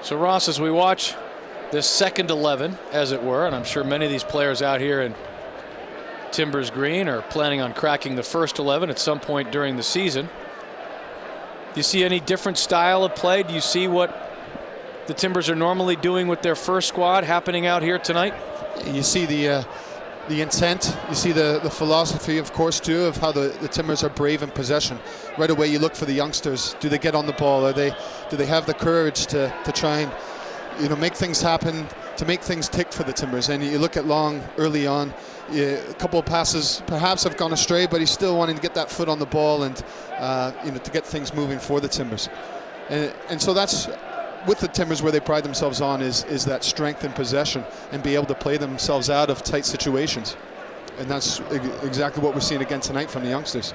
So Ross, as we watch this second 11, as it were, and I'm sure many of these players out here in Timbers Green are planning on cracking the first 11 at some point during the season. Do you see any different style of play? Do you see what the Timbers are normally doing with their first squad happening out here tonight? You see the intent, you see the philosophy, of course, too, of how the Timbers are brave in possession. Right away you look for the youngsters. Do they get on the ball? Do they have the courage to try and, you know, make things happen, to make things tick for the Timbers? And you look at Long early on, a couple of passes perhaps have gone astray, but he's still wanting to get that foot on the ball and you know, to get things moving for the Timbers. And so that's with the Timbers where they pride themselves on is that strength in possession and be able to play themselves out of tight situations. And that's exactly what we're seeing again tonight from the youngsters.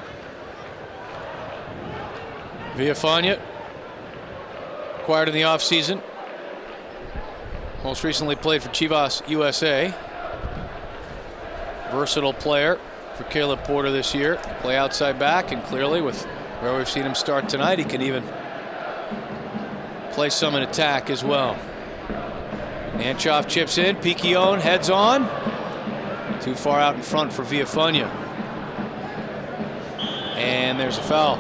Villafana, acquired in the offseason. Most recently played for Chivas USA. Versatile player for Caleb Porter this year. Play outside back, and clearly with where we've seen him start tonight, he can even play some in attack as well. Nanchoff chips in. Piquion heads on. Too far out in front for Villafana. And there's a foul.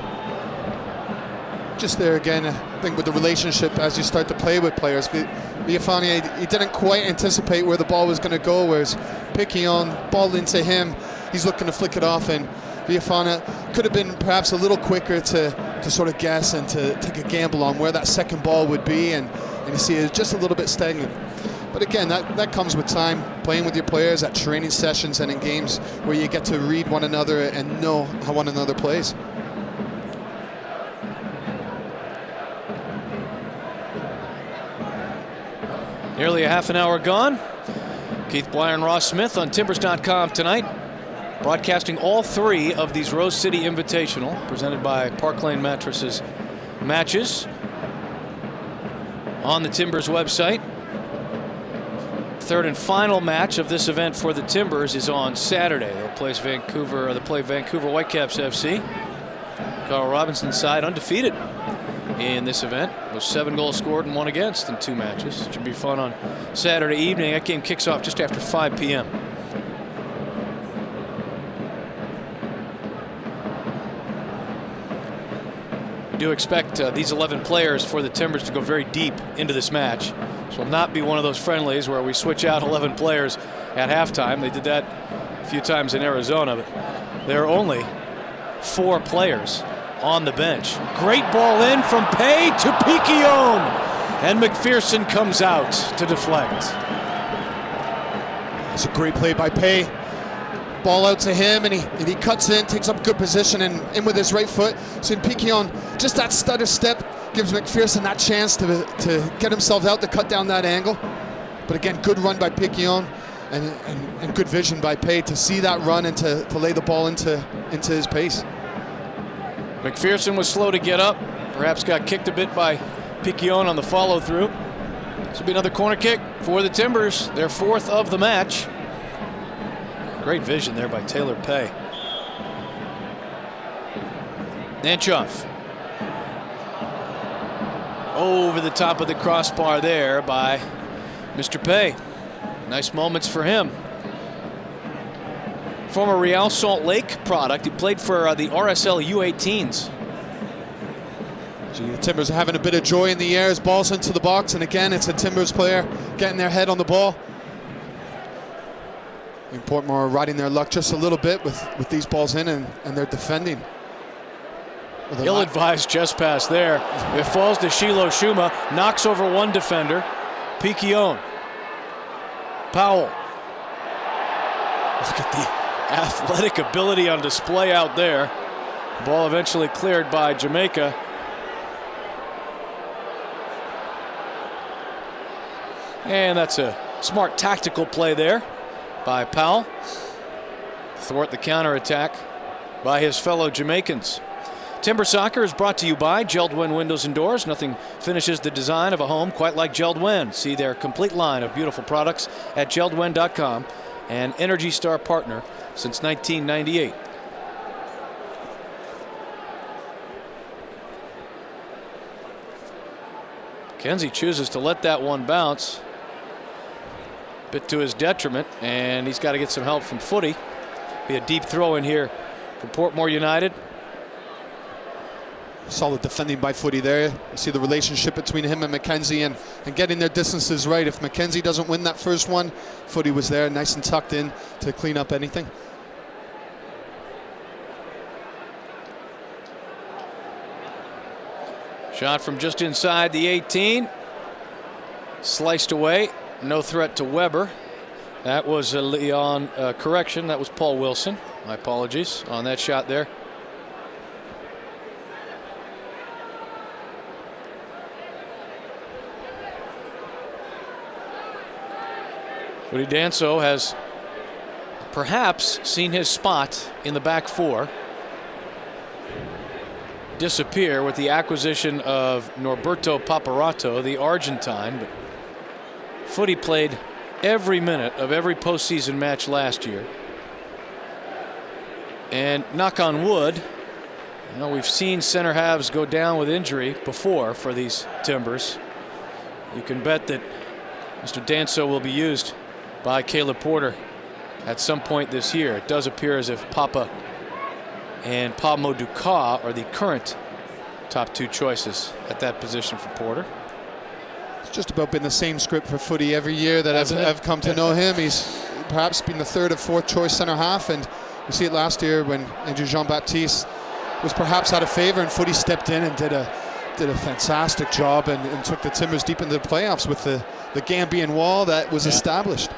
Just there again, I think with the relationship as you start to play with players, Villafana, he didn't quite anticipate where the ball was going to go, whereas Piquion, ball into him, he's looking to flick it off, and Villafana could have been perhaps a little quicker to sort of guess and to take a gamble on where that second ball would be, and you see it's just a little bit stagnant. But again, that comes with time, playing with your players at training sessions and in games where you get to read one another and know how one another plays. Nearly a half an hour gone. Keith Blyer and Ross Smith on Timbers.com tonight, broadcasting all three of these Rose City Invitational presented by Park Lane Mattresses matches on the Timbers website. Third and final match of this event for the Timbers is on Saturday. They'll play Vancouver Whitecaps FC. Carl Robinson's side undefeated in this event, with 7 goals scored and 1 against in 2 matches. It should be fun on Saturday evening. That game kicks off just after 5 p.m. We do expect these 11 players for the Timbers to go very deep into this match. This will not be one of those friendlies where we switch out 11 players at halftime. They did that a few times in Arizona, but there are only 4 players on the bench. Great ball in from Pay to Piquion, and McPherson comes out to deflect. It's a great play by Pay. Ball out to him, and he cuts in, takes up good position, and in with his right foot. So in Piquion, just that stutter step gives McPherson that chance to get himself out to cut down that angle. But again, good run by Piquion, and good vision by Pay to see that run and to lay the ball into his pace. McPherson was slow to get up, perhaps got kicked a bit by Piquion on the follow-through. This will be another corner kick for the Timbers, their 4th of the match. Great vision there by Taylor Pay. Nanchoff. Over the top of the crossbar there by Mr. Pay. Nice moments for him. Former Real Salt Lake product. He played for the RSL U18s. The Timbers are having a bit of joy in the air as balls into the box, and again, it's a Timbers player getting their head on the ball. And Portmore riding their luck just a little bit with these balls in, and they're defending. Ill-advised chest pass there. It falls to Shiloh Shuma, knocks over one defender. Piquion. Powell. Look at the athletic ability on display out there. Ball eventually cleared by Jamaica. And that's a smart tactical play there by Powell. Thwart the counterattack by his fellow Jamaicans. Timber Soccer is brought to you by Jeld-Wen Windows and Doors. Nothing finishes the design of a home quite like Jeld-Wen. See their complete line of beautiful products at JeldWen.com, and Energy Star partner since 1998. Kenzie chooses to let that one bounce. Bit to his detriment, and he's got to get some help from Footy. Be a deep throw in here for Portmore United. Solid defending by Footy there. You see the relationship between him and McKenzie and getting their distances right. If McKenzie doesn't win that first one, Footy was there nice and tucked in to clean up anything. Shot from just inside the 18. Sliced away. No threat to Weber. That was a Leon correction. That was Paul Wilson. My apologies on that shot there. Woody Danso has perhaps seen his spot in the back four disappear with the acquisition of Norberto Paparato, the Argentine. But Footy played every minute of every postseason match last year. And knock on wood, you know, we've seen center halves go down with injury before for these Timbers. You can bet that Mr. Danso will be used by Caleb Porter at some point this year. It does appear as if Papa and Pablo Dukas are the current top two choices at that position for Porter. It's just about been the same script for Footy every year that I've come to know him. He's perhaps been the third or fourth choice center half, and you see it last year when Andrew Jean-Baptiste was perhaps out of favor and Footy stepped in and did a fantastic job and took the Timbers deep into the playoffs with the Gambian wall that was established.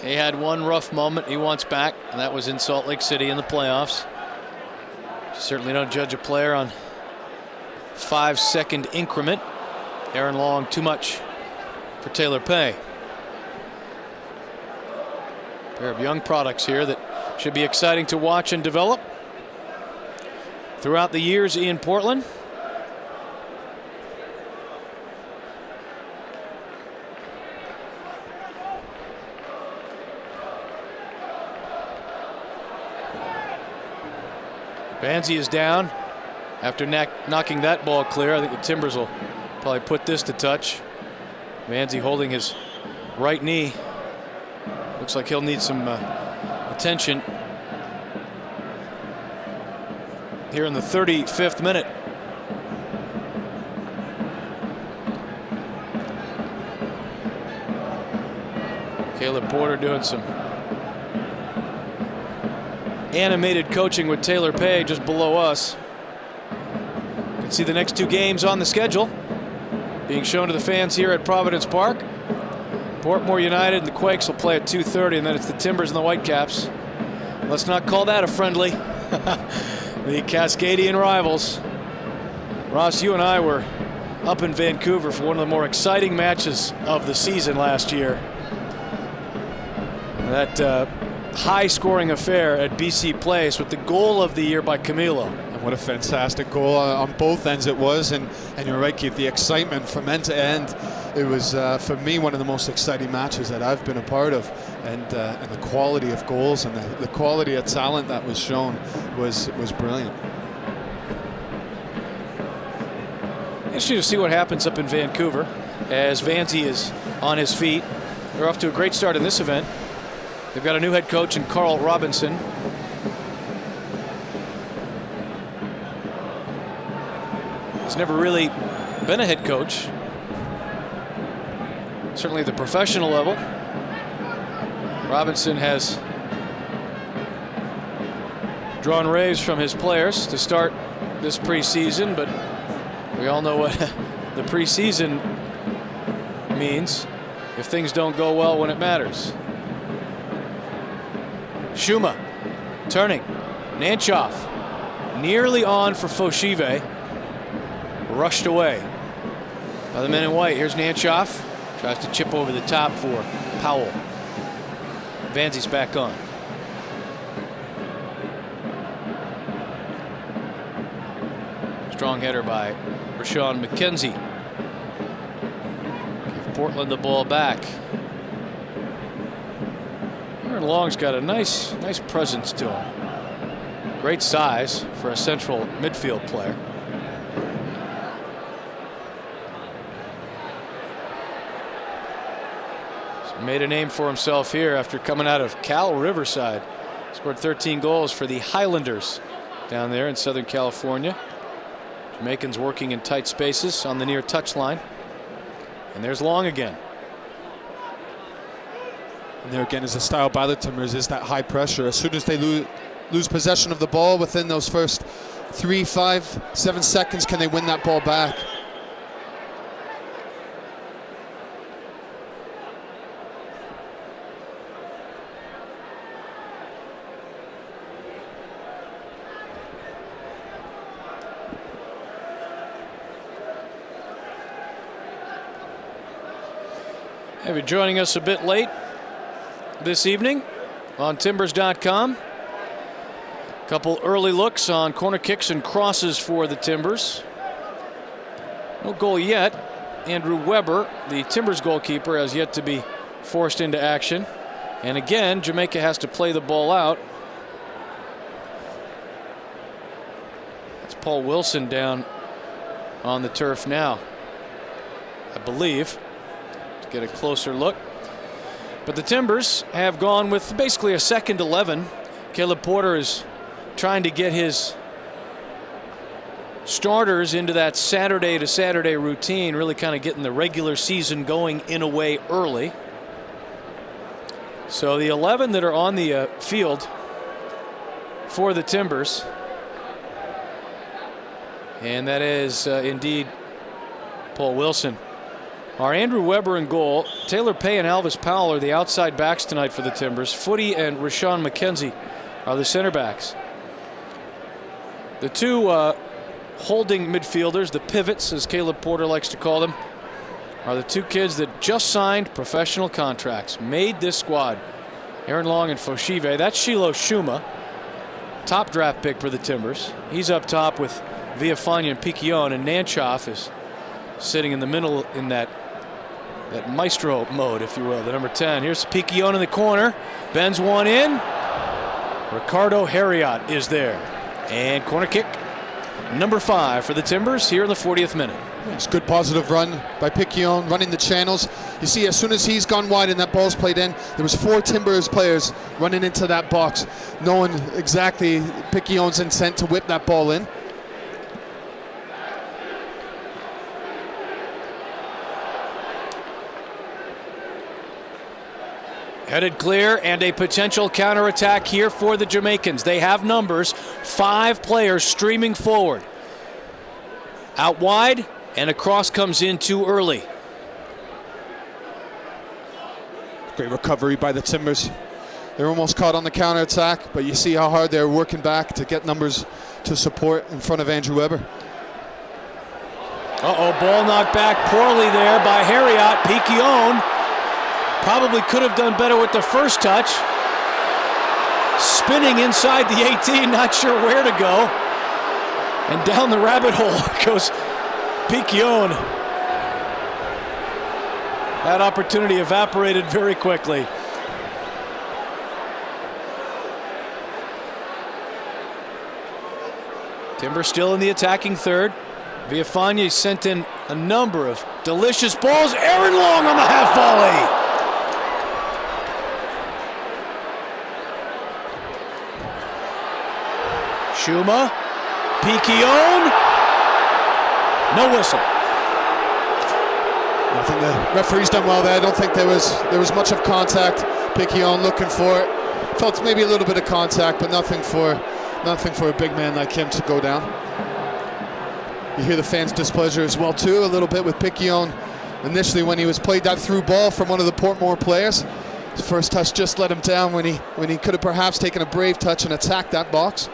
He had one rough moment he wants back, and that was in Salt Lake City in the playoffs. Certainly don't judge a player on 5-second increment. Aaron Long too much for Taylor Pay. Pair of young products here that should be exciting to watch and develop throughout the years in Portland. Vanzi is down after knocking that ball clear. I think the Timbers will probably put this to touch. Vanzi holding his right knee. Looks like he'll need some attention here in the 35th minute. Caleb Porter doing some animated coaching with Taylor Pay just below us. You can see the next two games on the schedule being shown to the fans here at Providence Park. Portmore United and the Quakes will play at 2:30, and then it's the Timbers and the Whitecaps. Let's not call that a friendly. The Cascadian rivals. Ross, you and I were up in Vancouver for one of the more exciting matches of the season last year. That high-scoring affair at BC Place with the goal of the year by Camilo. And what a fantastic goal on both ends it was, and you're right, Keith, the excitement from end to end. It was for me one of the most exciting matches that I've been a part of, and the quality of goals and the quality of talent that was shown was brilliant. Interesting to see what happens up in Vancouver as Vanzi is on his feet. They're off to a great start in this event. They've got a new head coach in Carl Robinson. He's never really been a head coach. Certainly at the professional level. Robinson has drawn raves from his players to start this preseason, but we all know what the preseason means if things don't go well when it matters. Shuma turning. Nanchoff nearly on for Foshive. Rushed away. by the men in white. Here's Nanchoff. Tries to chip over the top for Powell. Vanzy's back on. Strong header by Rashawn McKenzie. Give Portland the ball back. Aaron Long's got a nice presence to him. Great size for a central midfield player. He's made a name for himself here after coming out of Cal Riverside. Scored 13 goals for the Highlanders down there in Southern California. Jamaicans working in tight spaces on the near touchline. And there's Long again. And there again is a style by the Timbers, is that high pressure. As soon as they lose possession of the ball within those first 3, 5, 7 seconds, can they win that ball back? If you're joining us a bit late this evening on Timbers.com, a couple early looks on corner kicks and crosses for the Timbers. No goal yet. Andrew Weber, the Timbers goalkeeper, has yet to be forced into action. And again, Jamaica has to play the ball out. That's Paul Wilson down on the turf now, I believe. Get a closer look. But the Timbers have gone with basically a second 11. Caleb Porter is trying to get his starters into that Saturday to Saturday routine, really kind of getting the regular season going in a way early. So the 11 that are on the field for the Timbers, and that is indeed Paul Wilson, are Andrew Weber in goal. Taylor Pay and Alvis Powell are the outside backs tonight for the Timbers. Footy and Rashawn McKenzie are the center backs. The two holding midfielders, the pivots as Caleb Porter likes to call them, are the two kids that just signed professional contracts, made this squad. Aaron Long and Foshive. That's Shiloh Shuma, top draft pick for the Timbers. He's up top with Villafana and Piquion, and Nanchoff is sitting in the middle in that maestro mode, if you will, the number 10. Here's Piquion in the corner, bends one in. Ricardo Harriot is there, and corner kick number 5 for the Timbers here in the 40th minute. It's a good positive run by Piquion, running the channels. You see, as soon as he's gone wide and that ball's played in, there was 4 Timbers players running into that box, knowing exactly Piquion's intent to whip that ball in. Headed clear, and a potential counterattack here for the Jamaicans. They have numbers. 5 players streaming forward. Out wide, and a cross comes in too early. Great recovery by the Timbers. They're almost caught on the counterattack, but you see how hard they're working back to get numbers to support in front of Andrew Weber. Ball knocked back poorly there by Harriot. Piquion probably could have done better with the first touch. Spinning inside the 18, not sure where to go. And down the rabbit hole goes Piquion. That opportunity evaporated very quickly. Timber still in the attacking third. Villafana sent in a number of delicious balls. Aaron Long on the half volley. Shuma, Piquion, no whistle. I think the referee's done well there. I don't think there was much of contact. Piquion looking for it. Felt maybe a little bit of contact, but nothing for a big man like him to go down. You hear the fans' displeasure as well too, a little bit with Piquion. Initially, when he was played that through ball from one of the Portmore players, his first touch just let him down when he could have perhaps taken a brave touch and attacked that box.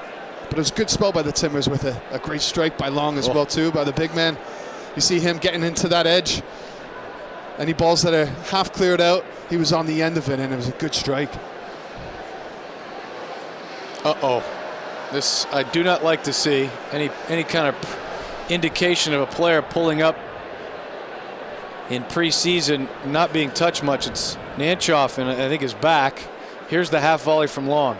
But it was a good spell by the Timbers with a great strike by Long as well too, by the big man. You see him getting into that edge. Any balls that are half cleared out, he was on the end of it, and it was a good strike. Uh-oh. This I do not like to see. Any kind of indication of a player pulling up in preseason, not being touched much. It's Nanchoff, and I think his back. Here's the half volley from Long.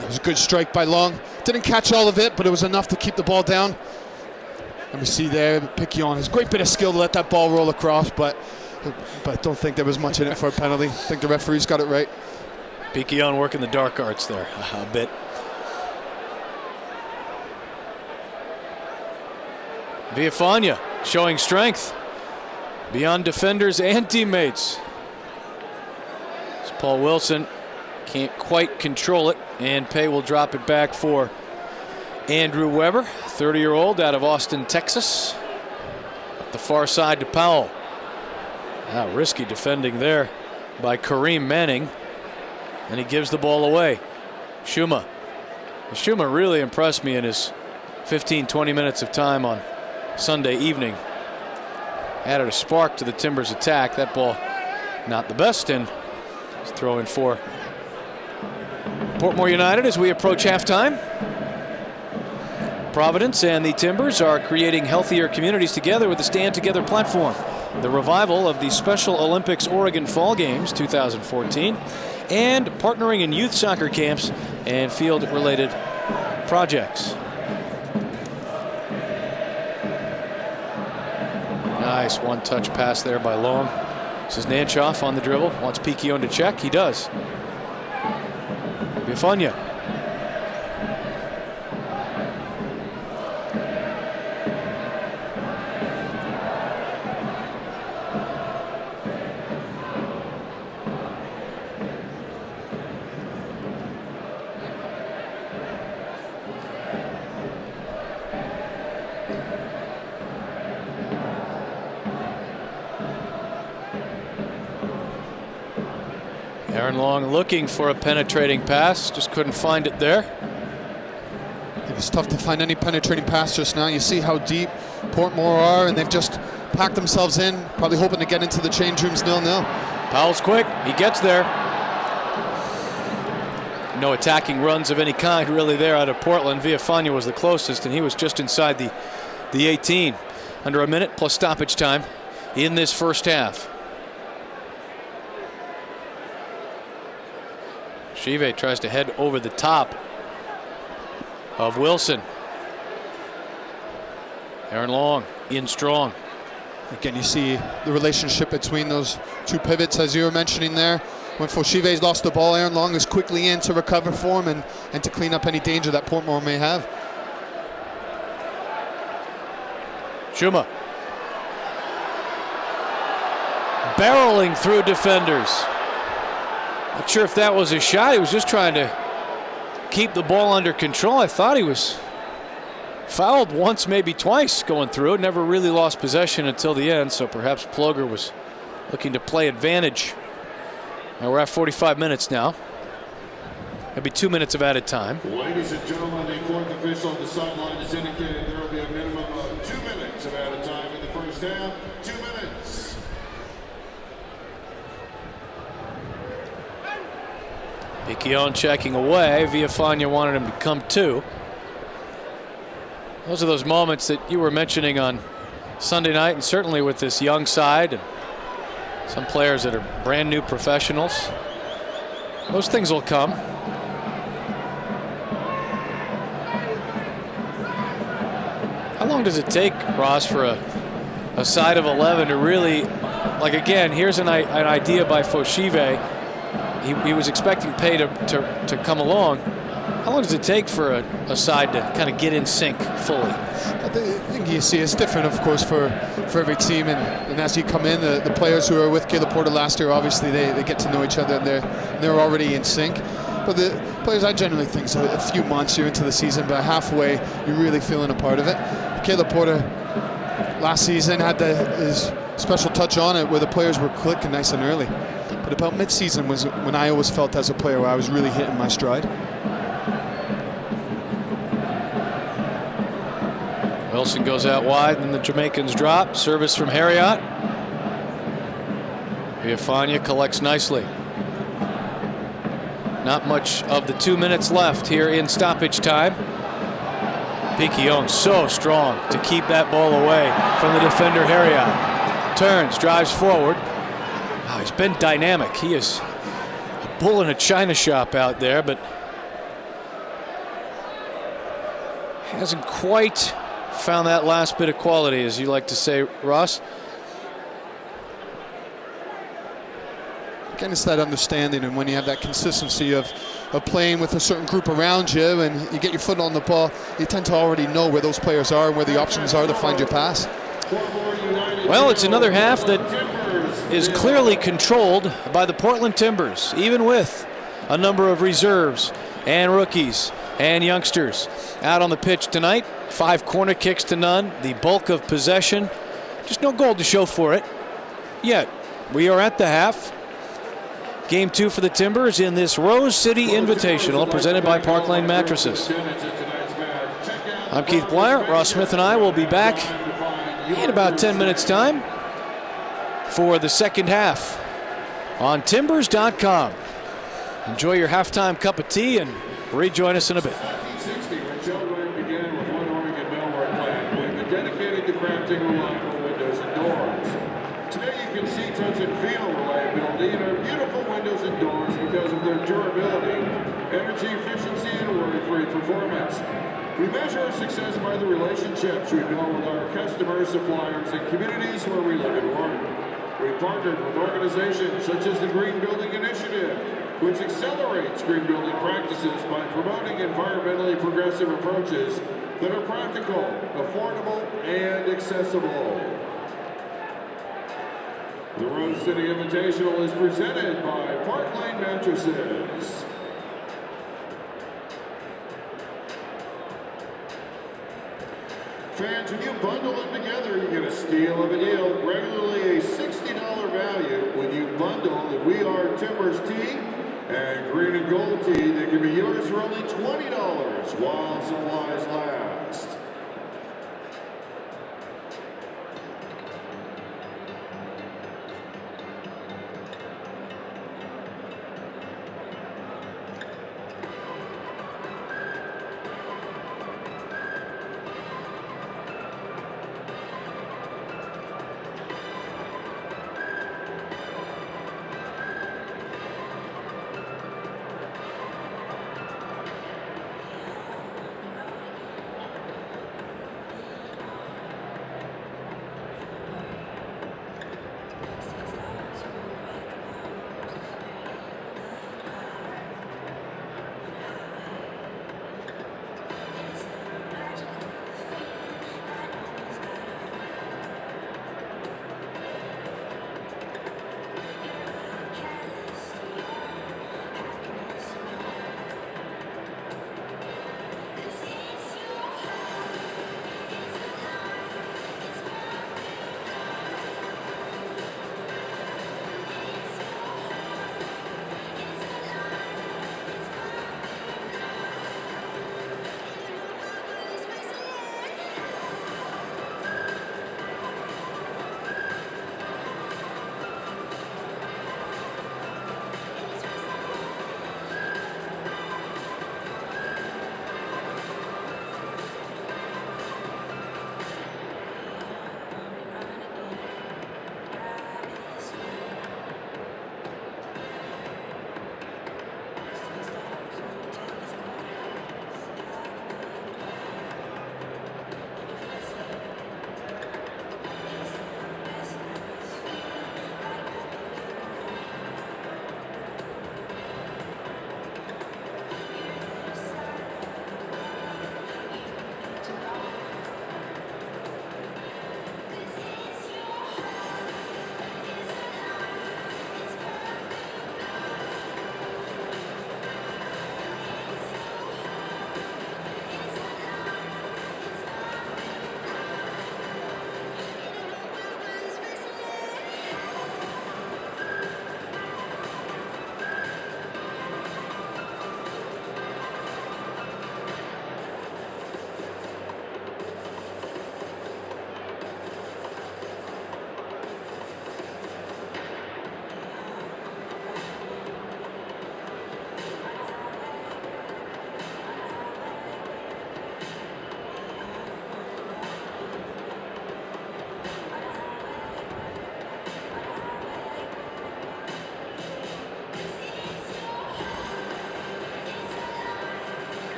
It was a good strike by Long. Didn't catch all of it, but it was enough to keep the ball down. And we see there, Piquion has a great bit of skill to let that ball roll across, but I don't think there was much in it for a penalty. I think the referee's got it right. Piquion working the dark arts there a bit. Villafana showing strength beyond defenders and teammates. As Paul Wilson can't quite control it, and Pay will drop it back for Andrew Weber, 30-year-old out of Austin, Texas. Up the far side to Powell. Risky defending there by Kareem Manning, and he gives the ball away. Shuma. Shuma really impressed me in his 15-20 minutes of time on Sunday evening. Added a spark to the Timbers attack. That ball not the best, and he's throwing for Portmore United as we approach halftime. Providence and the Timbers are creating healthier communities together with the Stand Together platform. The revival of the Special Olympics Oregon Fall Games 2014, and partnering in youth soccer camps and field-related projects. Nice one-touch pass there by Long. This is Nanchoff on the dribble. Wants Piquion to check. He does. Villafana. Aaron Long looking for a penetrating pass, just couldn't find it there. It was tough to find any penetrating pass just now. You see how deep Portmore are, and they've just packed themselves in, probably hoping to get into the change rooms 0-0. Powell's quick, he gets there. No attacking runs of any kind really there out of Portland. Villafana was the closest, and he was just inside the 18. Under a minute plus stoppage time in this first half. Shive tries to head over the top of Wilson. Aaron Long in strong. Again, you see the relationship between those two pivots, as you were mentioning there. When Foshive's lost the ball, Aaron Long is quickly in to recover for him and to clean up any danger that Portmore may have. Shuma. Barreling through defenders. Not sure if that was a shot. He was just trying to keep the ball under control. I thought he was fouled once, maybe twice going through. Never really lost possession until the end, so perhaps Ploger was looking to play advantage. Now we're at 45 minutes now. It'll be 2 minutes of added time. Ladies and gentlemen, the fourth official on the sideline has indicated there will be a minimum of 2 minutes of added time in the first half. 2 minutes. Piquion checking away. Villafana wanted him to come to. Those are those moments that you were mentioning on Sunday night, and certainly with this young side and some players that are brand new professionals. Those things will come. How long does it take, Ross, for a side of 11 to really, like, again, here's an idea by Foshive. He was expecting Pay to come along. How long does it take for a side to kind of get in sync fully? I think you see it's different, of course, for every team. And as you come in, the players who were with Caleb Porter last year, obviously they get to know each other, and they're already in sync. But the players, I generally think so. A few months you're into the season, but halfway you're really feeling a part of it. Caleb Porter last season had his special touch on it, where the players were clicking nice and early. But about mid-season was when I always felt as a player where I was really hitting my stride. Wilson goes out wide, and the Jamaicans drop. Service from Harriott. Viafania collects nicely. Not much of the 2 minutes left here in stoppage time. Piquion so strong to keep that ball away from the defender Harriott. Turns, drives forward. Oh, he's been dynamic. He is a bull in a china shop out there, but hasn't quite found that last bit of quality, as you like to say, Ross. Again, it's that understanding, and when you have that consistency of playing with a certain group around you and you get your foot on the ball, you tend to already know where those players are and where the options are to find your pass. Well, it's another half that is clearly controlled by the Portland Timbers, even with a number of reserves and rookies and youngsters out on the pitch tonight. 5 corner kicks to none, the bulk of possession. Just no goal to show for it yet. We are at the half. Game 2 for the Timbers in this Rose City Invitational presented by Park Lane Mattresses. I'm Keith Blyer. Ross Smith and I will be back in about 10 minutes time for the second half on Timbers.com. Enjoy your halftime cup of tea and rejoin us in a bit. 1960, when children began with one Oregon millwork plant, we've been dedicated to crafting reliable windows and doors. Today you can see, touch, and feel reliability in our beautiful windows and doors because of their durability, energy efficiency, and worry-free performance. We measure our success by the relationships we build with our customers, suppliers, and communities where we live and work. We partnered with organizations such as the Green Building Initiative, which accelerates green building practices by promoting environmentally progressive approaches that are practical, affordable, and accessible. The Rose City Invitational is presented by Park Lane Mattresses. Fans, when you bundle them together, you get a steal of a deal. Regularly a $60 value when you bundle the We Are Timbers tee and green and gold tee. They can be yours for only $20 while supplies last.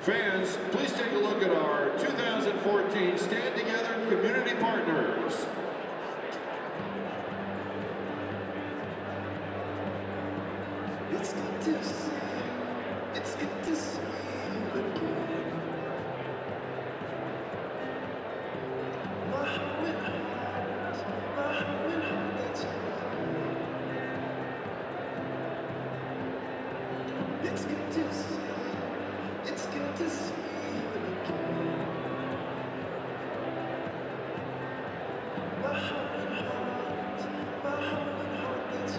Fans, please take a look at our 2014 Stand Together community partners. It's good to see you. It's good to see you again. My home and heart, that's it's good to see you. It's good to see you again. My home and heart, that's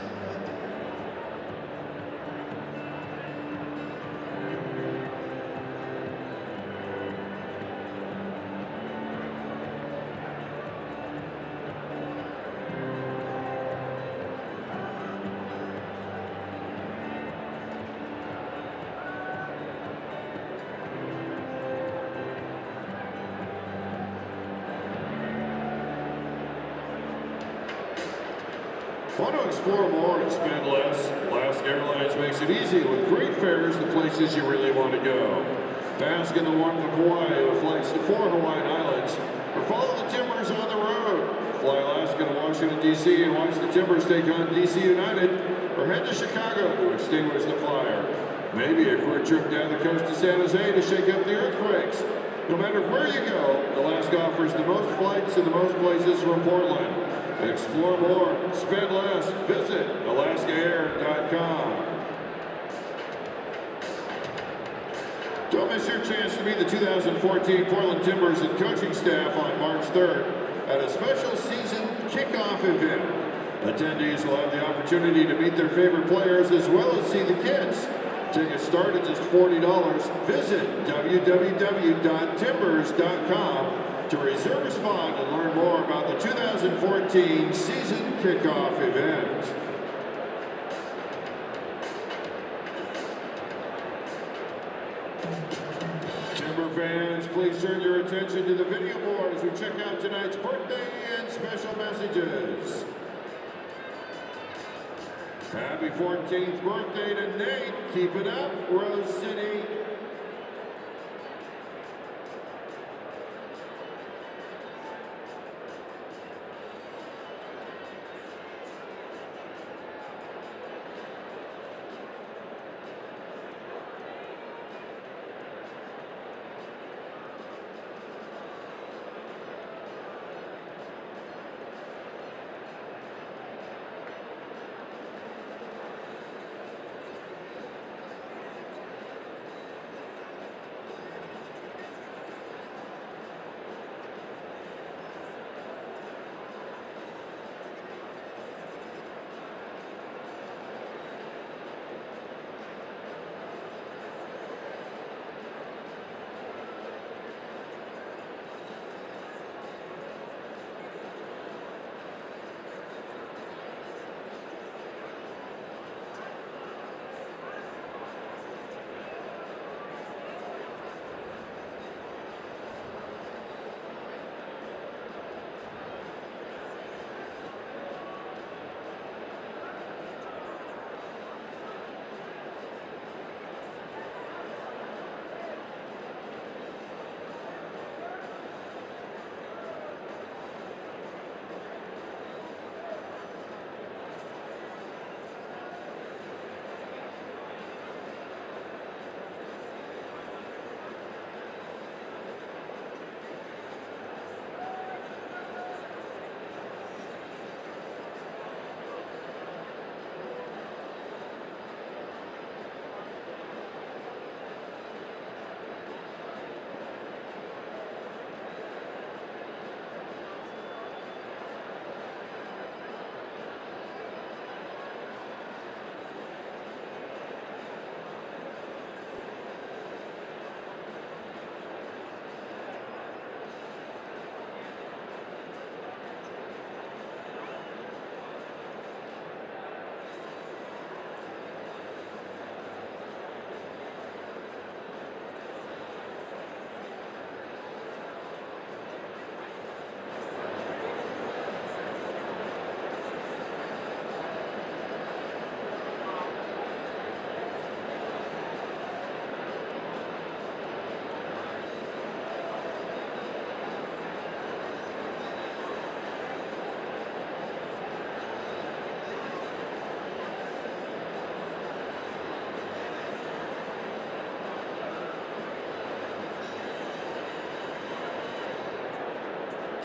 Want to explore more and spend less? Alaska Airlines makes it easy with great fares to places you really want to go. Bask in the warmth of Hawaii with flights to 4 Hawaiian islands, or follow the Timbers on the road. Fly Alaska to Washington, D.C. and watch the Timbers take on D.C. United, or head to Chicago to extinguish the Flyer. Maybe a quick trip down the coast to San Jose to shake up the earthquakes. No matter where you go, Alaska offers the most flights to the most places from Portland. Explore more, spend less, visit alaskaair.com. Don't miss your chance to meet the 2014 Portland Timbers and coaching staff on March 3rd at a special season kickoff event. Attendees will have the opportunity to meet their favorite players as well as see the kids. Tickets start at just $40. Visit www.timbers.com to reserve a spot and learn more about the 2014 season kickoff event. Timber fans, please turn your attention to the video board as we check out tonight's birthday and special messages. Happy 14th birthday to Nate. Keep it up, Rose City.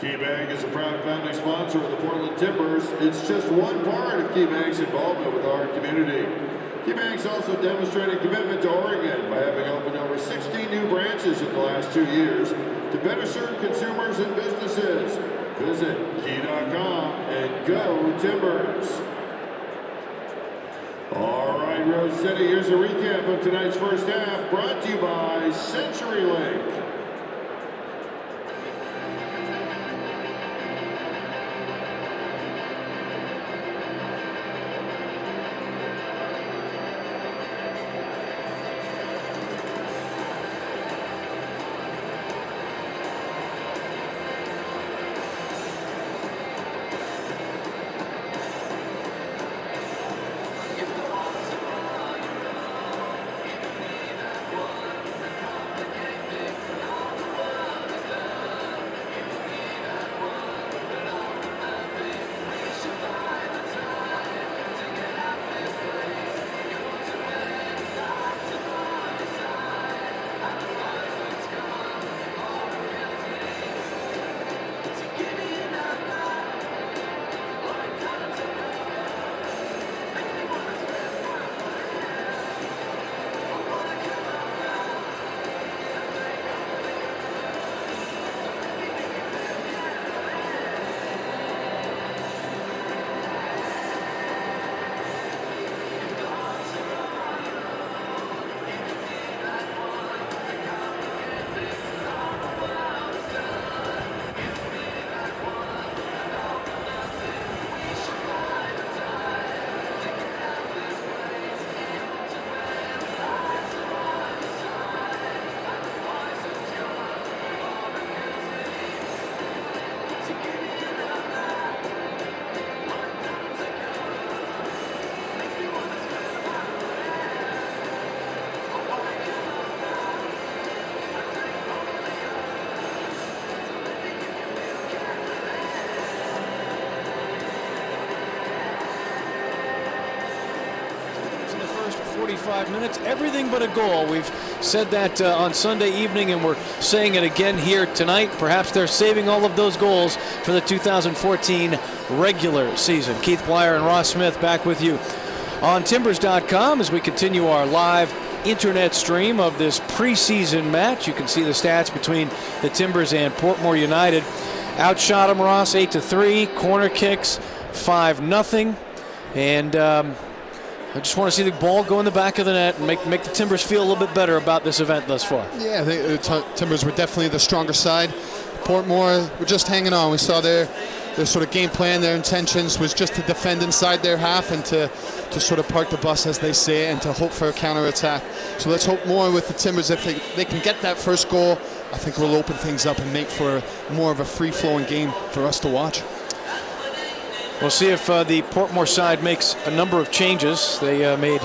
KeyBank is a proud founding sponsor of the Portland Timbers. It's just one part of KeyBank's involvement with our community. KeyBank's also demonstrated commitment to Oregon by having opened over 16 new branches in the last 2 years to better serve consumers and businesses. Visit key.com and go Timbers. All right, Rose City, here's a recap of tonight's first half, brought to you by CenturyLink. In the first 45 minutes, everything but a goal. We've said that on Sunday evening, and we're saying it again here tonight. Perhaps they're saving all of those goals for the 2014 regular season. Keith Blyer and Ross Smith back with you on Timbers.com as we continue our live internet stream of this preseason match. You can see the stats between the Timbers and Portmore United. Outshot them, Ross, 8-3. Corner kicks, 5-0. And I just want to see the ball go in the back of the net and make the Timbers feel a little bit better about this event thus far. Yeah, the Timbers were definitely the stronger side. Portmore were just hanging on. We saw their sort of game plan, their intentions was just to defend inside their half and to sort of park the bus, as they say, and to hope for a counterattack. So let's hope more with the Timbers. If they can get that first goal, I think we'll open things up and make for more of a free-flowing game for us to watch. We'll see if the Portmore side makes a number of changes. They made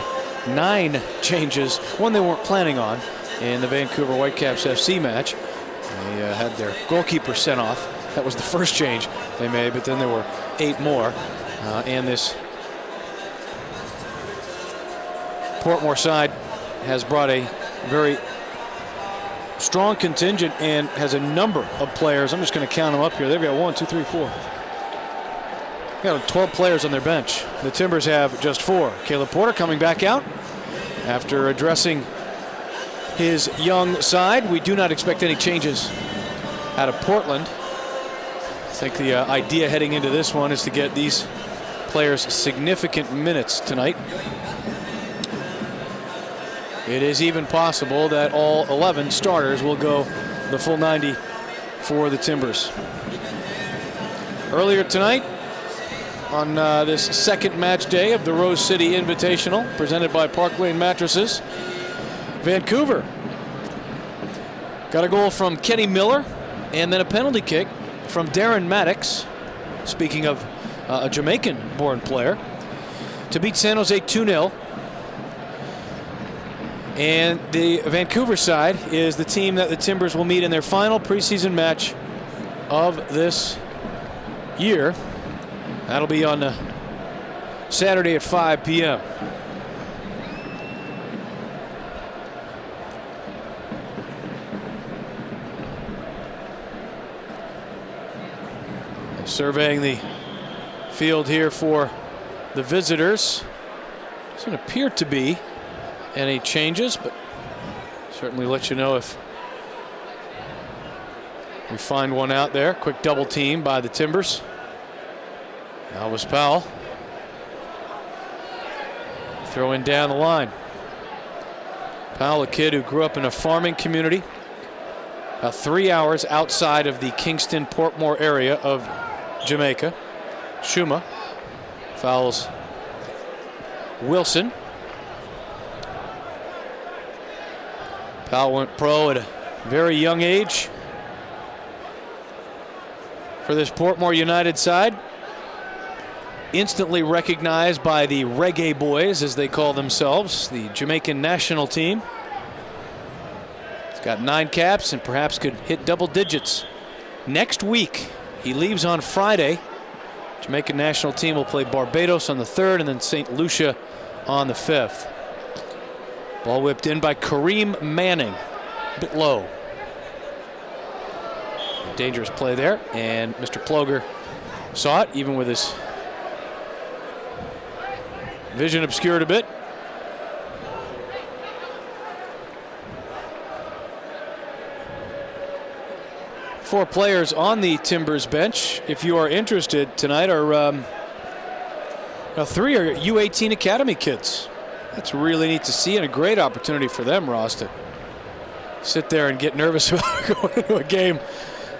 9 changes, one they weren't planning on in the Vancouver Whitecaps FC match. They had their goalkeeper sent off. That was the first change they made, but then there were 8 more. And this Portmore side has brought a very strong contingent and has a number of players. I'm just going to count them up here. They've got 1, 2, 3, 4. Got 12 players on their bench. The Timbers have just 4. Caleb Porter coming back out after addressing his young side. We do not expect any changes out of Portland. I think the idea heading into this one is to get these players significant minutes tonight. It is even possible that all 11 starters will go the full 90 for the Timbers. Earlier tonight, on this second match day of the Rose City Invitational, presented by Park Lane Mattresses, Vancouver got a goal from Kenny Miller and then a penalty kick from Darren Maddox, speaking of a Jamaican-born player, to beat San Jose 2-0. And the Vancouver side is the team that the Timbers will meet in their final preseason match of this year. That'll be on Saturday at 5 p.m. Surveying the field here for the visitors. Doesn't appear to be any changes, but certainly let you know if we find one out there. Quick double team by the Timbers. Elvis Powell throwing down the line. Powell, a kid who grew up in a farming community about 3 hours outside of the Kingston Portmore area of Jamaica. Shuma fouls Wilson. Powell went pro at a very young age for this Portmore United side. Instantly recognized by the Reggae Boys, as they call themselves, the Jamaican national team. He's got 9 caps and perhaps could hit double digits next week. He leaves on Friday. Jamaican national team will play Barbados on the 3rd and then St. Lucia on the 5th. Ball whipped in by Kareem Manning. A bit low. Dangerous play there, and Mr. Ploger saw it, even with his vision obscured a bit. Four players on the Timbers bench, if you are interested tonight, are 3 are U18 Academy kids. That's really neat to see, and a great opportunity for them, Ross, to sit there and get nervous about going into a game.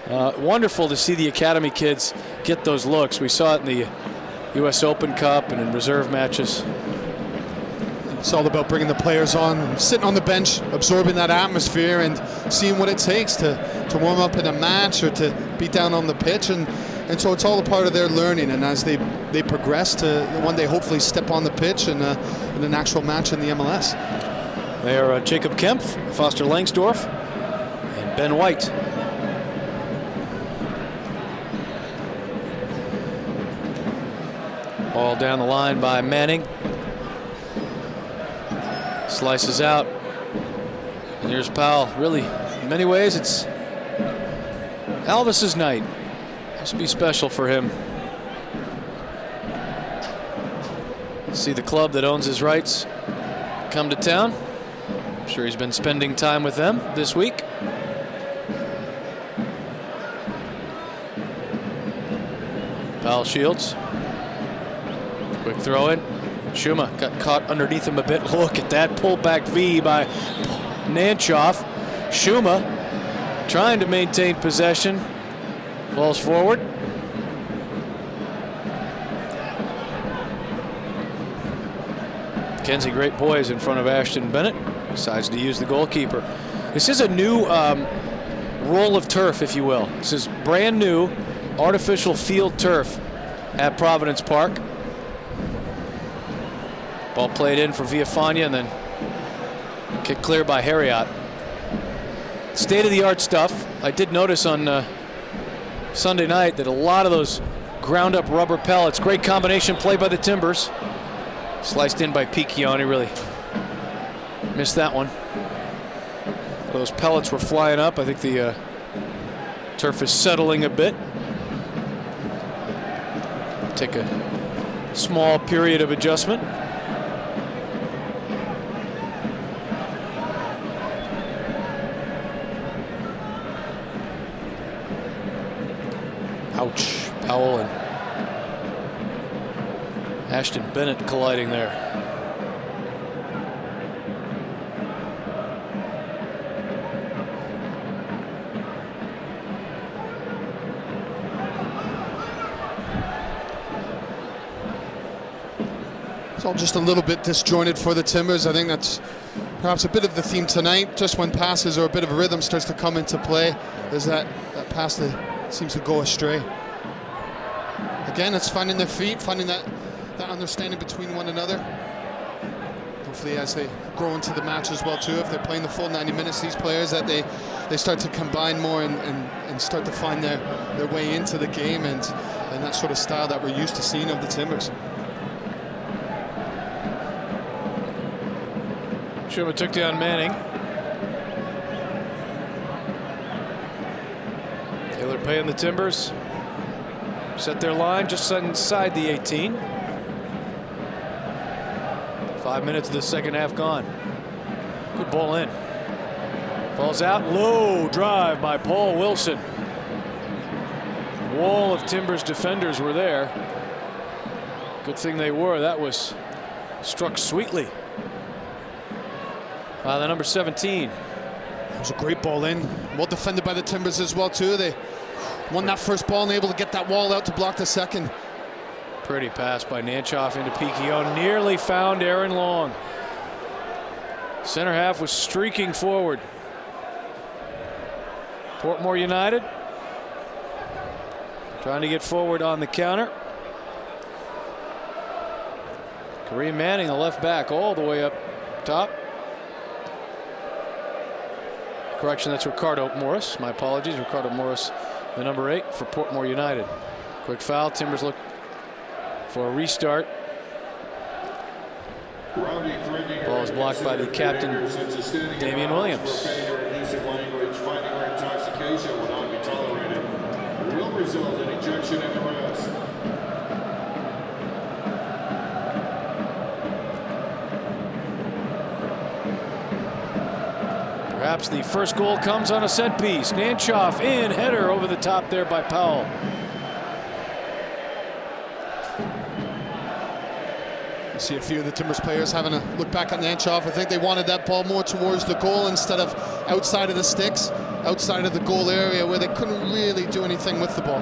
Wonderful to see the Academy kids get those looks. We saw it in the U.S. Open Cup and in reserve matches. It's all about bringing the players on, sitting on the bench, absorbing that atmosphere and seeing what it takes to warm up in a match or to be down on the pitch. And so it's all a part of their learning. And as they progress to one day hopefully step on the pitch in an actual match in the MLS. They are Jacob Kempf, Foster Langsdorff, and Ben White. Ball down the line by Manning. Slices out. And here's Powell. Really, in many ways, it's Elvis's night. Must be special for him. See the club that owns his rights come to town. I'm sure he's been spending time with them this week. Powell shields. Quick throw in. Shuma got caught underneath him a bit. Look at that pullback V by Nanchoff. Shuma trying to maintain possession. Falls forward. Kenzie, great poise in front of Ashton Bennett. Decides to use the goalkeeper. This is a new roll of turf, if you will. This is brand new artificial field turf at Providence Park. Ball played in for Villafana and then kicked clear by Harriot. State-of-the-art stuff. I did notice on Sunday night that a lot of those ground-up rubber pellets. Great combination play by the Timbers. Sliced in by Piccioni. Really missed that one. Those pellets were flying up. I think the turf is settling a bit. Take a small period of adjustment. Ouch. Powell and Ashton Bennett colliding there. It's all just a little bit disjointed for the Timbers. I think that's perhaps a bit of the theme tonight. Just when passes or a bit of a rhythm starts to come into play, there's that pass that seems to go astray. Again, it's finding their feet, finding that understanding between one another. Hopefully as they grow into the match as well too, if they're playing the full 90 minutes, these players, that they start to combine more and start to find their way into the game and that sort of style that we're used to seeing of the Timbers. Shuma took down Manning. Taylor Pay and the Timbers set their line just inside the 18. 5 minutes of the second half gone. Good ball in. Falls out. Low drive by Paul Wilson. Wall of Timbers defenders were there. Good thing they were. That was struck sweetly by the number 17. It was a great ball in. Well defended by the Timbers as well too. They won that first ball and able to get that wall out to block the second. Pretty pass by Nanchoff into Piquillon. Nearly found Aaron Long. Center half was streaking forward. Portmore United trying to get forward on the counter. Kareem Manning, the left back, all the way up top. Correction, that's Ricardo Morris. My apologies. Ricardo Morris, the number 8 for Portmore United. Quick foul. Timbers look for a restart. Ball is blocked by the captain, Damian Williams. Intoxication will not be tolerated. It will result in ejection and arrest. Perhaps the first goal comes on a set piece. Nanchoff in, header over the top there by Powell. You see a few of the Timbers players having a look back at Nanchoff. I think they wanted that ball more towards the goal instead of outside of the sticks, outside of the goal area where they couldn't really do anything with the ball.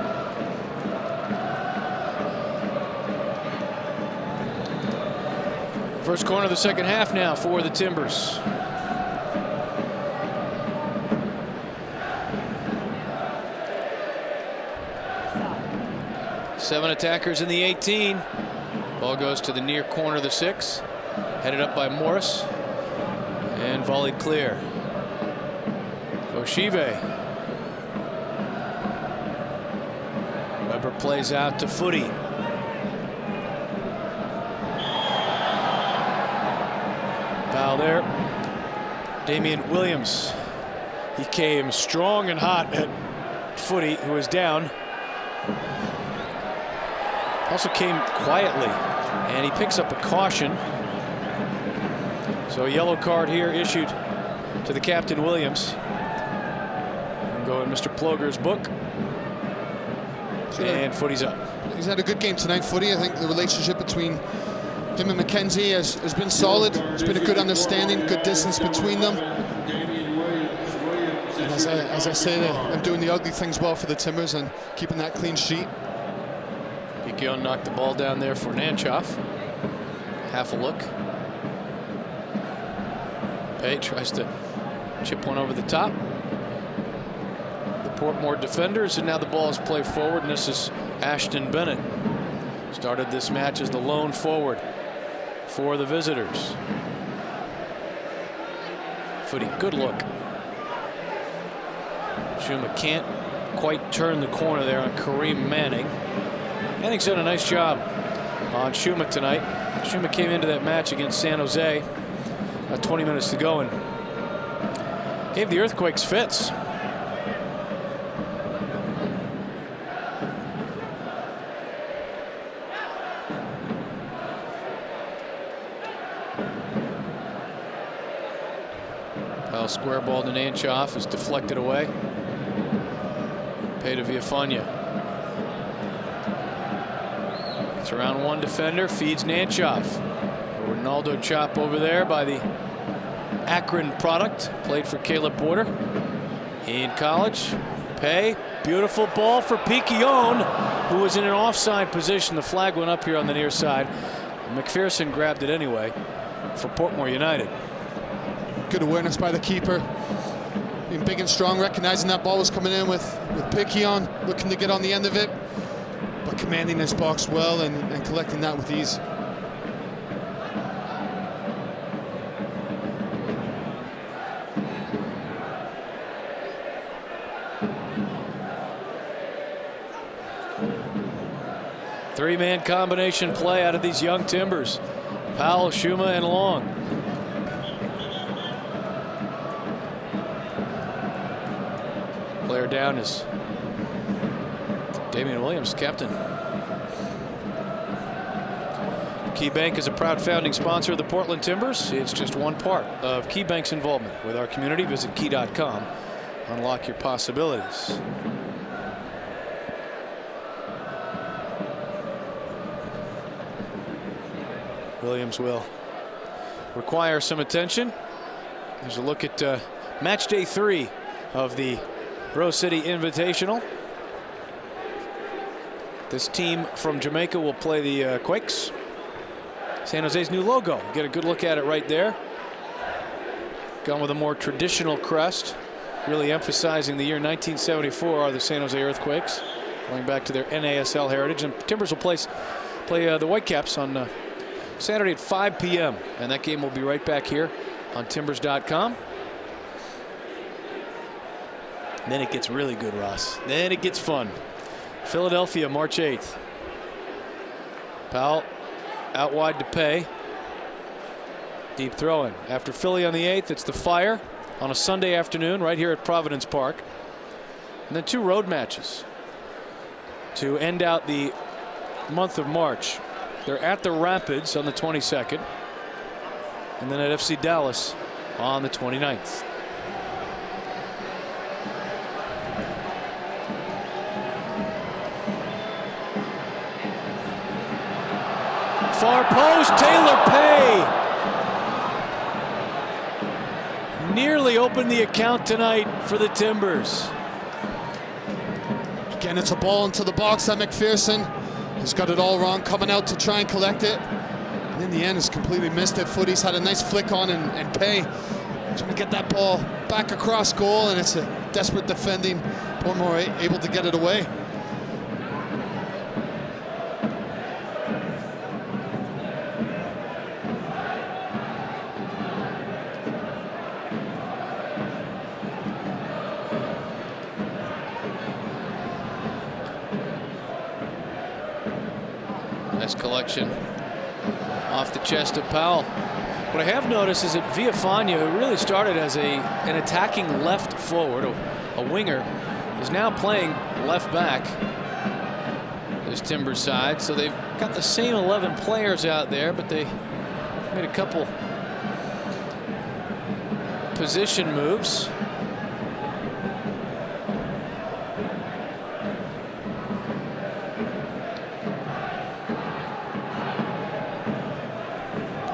First corner of the second half now for the Timbers. Seven attackers in the 18. Ball goes to the near corner of the 6. Headed up by Morris. And volleyed clear. Oshive. Weber plays out to Footy. Foul there. Damian Williams. He came strong and hot at Footy, who was down. Also came quietly, and he picks up a caution. So a yellow card here issued to the captain, Williams. And go in Mr. Ploger's book. And Footy's up. He's had a good game tonight, Footy. I think the relationship between him and McKenzie has been solid. There's been a good understanding, good distance between them. And as I say, they're doing the ugly things well for the Timbers and keeping that clean sheet. Piquillon knocked the ball down there for Nanchoff. Half a look. Pay tries to chip one over the top. The Portmore defenders, and now the ball is played forward, and this is Ashton Bennett. Started this match as the lone forward for the visitors. Footy, good look. Schuma can't quite turn the corner there on Kareem Manning. Manning's done a nice job on Schuma tonight. Schuma came into that match against San Jose. About 20 minutes to go and gave the Earthquakes fits. Powell square ball to Nanchoff is deflected away. Pay to Villafaña. It's around one defender, feeds Nanchoff. Ronaldo chop over there by the Akron product. Played for Caleb Porter in college. Pay, beautiful ball for Piquillon, who was in an offside position. The flag went up here on the near side. McPherson grabbed it anyway for Portmore United. Good awareness by the keeper. Being big and strong, recognizing that ball was coming in with Piquillon, looking to get on the end of it, but commanding his box well and collecting that with ease. Three-man combination play out of these young Timbers. Powell, Schuma, and Long. Player down is Damian Williams, captain. KeyBank is a proud founding sponsor of the Portland Timbers. It's just one part of KeyBank's involvement with our community. Visit key.com. Unlock your possibilities. Williams will require some attention. There's a look at match day 3 of the Rose City Invitational. This team from Jamaica will play the Quakes. San Jose's new logo. Get a good look at it right there. Gone with a more traditional crest, really emphasizing the year 1974 are the San Jose Earthquakes, going back to their NASL heritage. And Timbers will play the Whitecaps on Saturday at 5 p.m. and that game will be right back here on Timbers.com. Then it gets really good, Ross. Then it gets fun. Philadelphia, March 8th. Powell out wide to Pay. Deep throw in. After Philly on the 8th, it's the Fire on a Sunday afternoon right here at Providence Park. And then 2 road matches to end out the month of March. They're at the Rapids on the 22nd. And then at FC Dallas on the 29th. Far post, Taylor Pay. Nearly opened the account tonight for the Timbers. Again, it's a ball into the box at McPherson. He's got it all wrong, coming out to try and collect it. And in the end, has completely missed it. Footy's had a nice flick on and Pay trying to get that ball back across goal, and it's a desperate defending. Portmore able to get it away. Nice collection off the chest of Powell. What I have noticed is that Villafana, who really started as an attacking left forward, a winger, is now playing left back. This Timbers side, so they've got the same 11 players out there, but they made a couple position moves.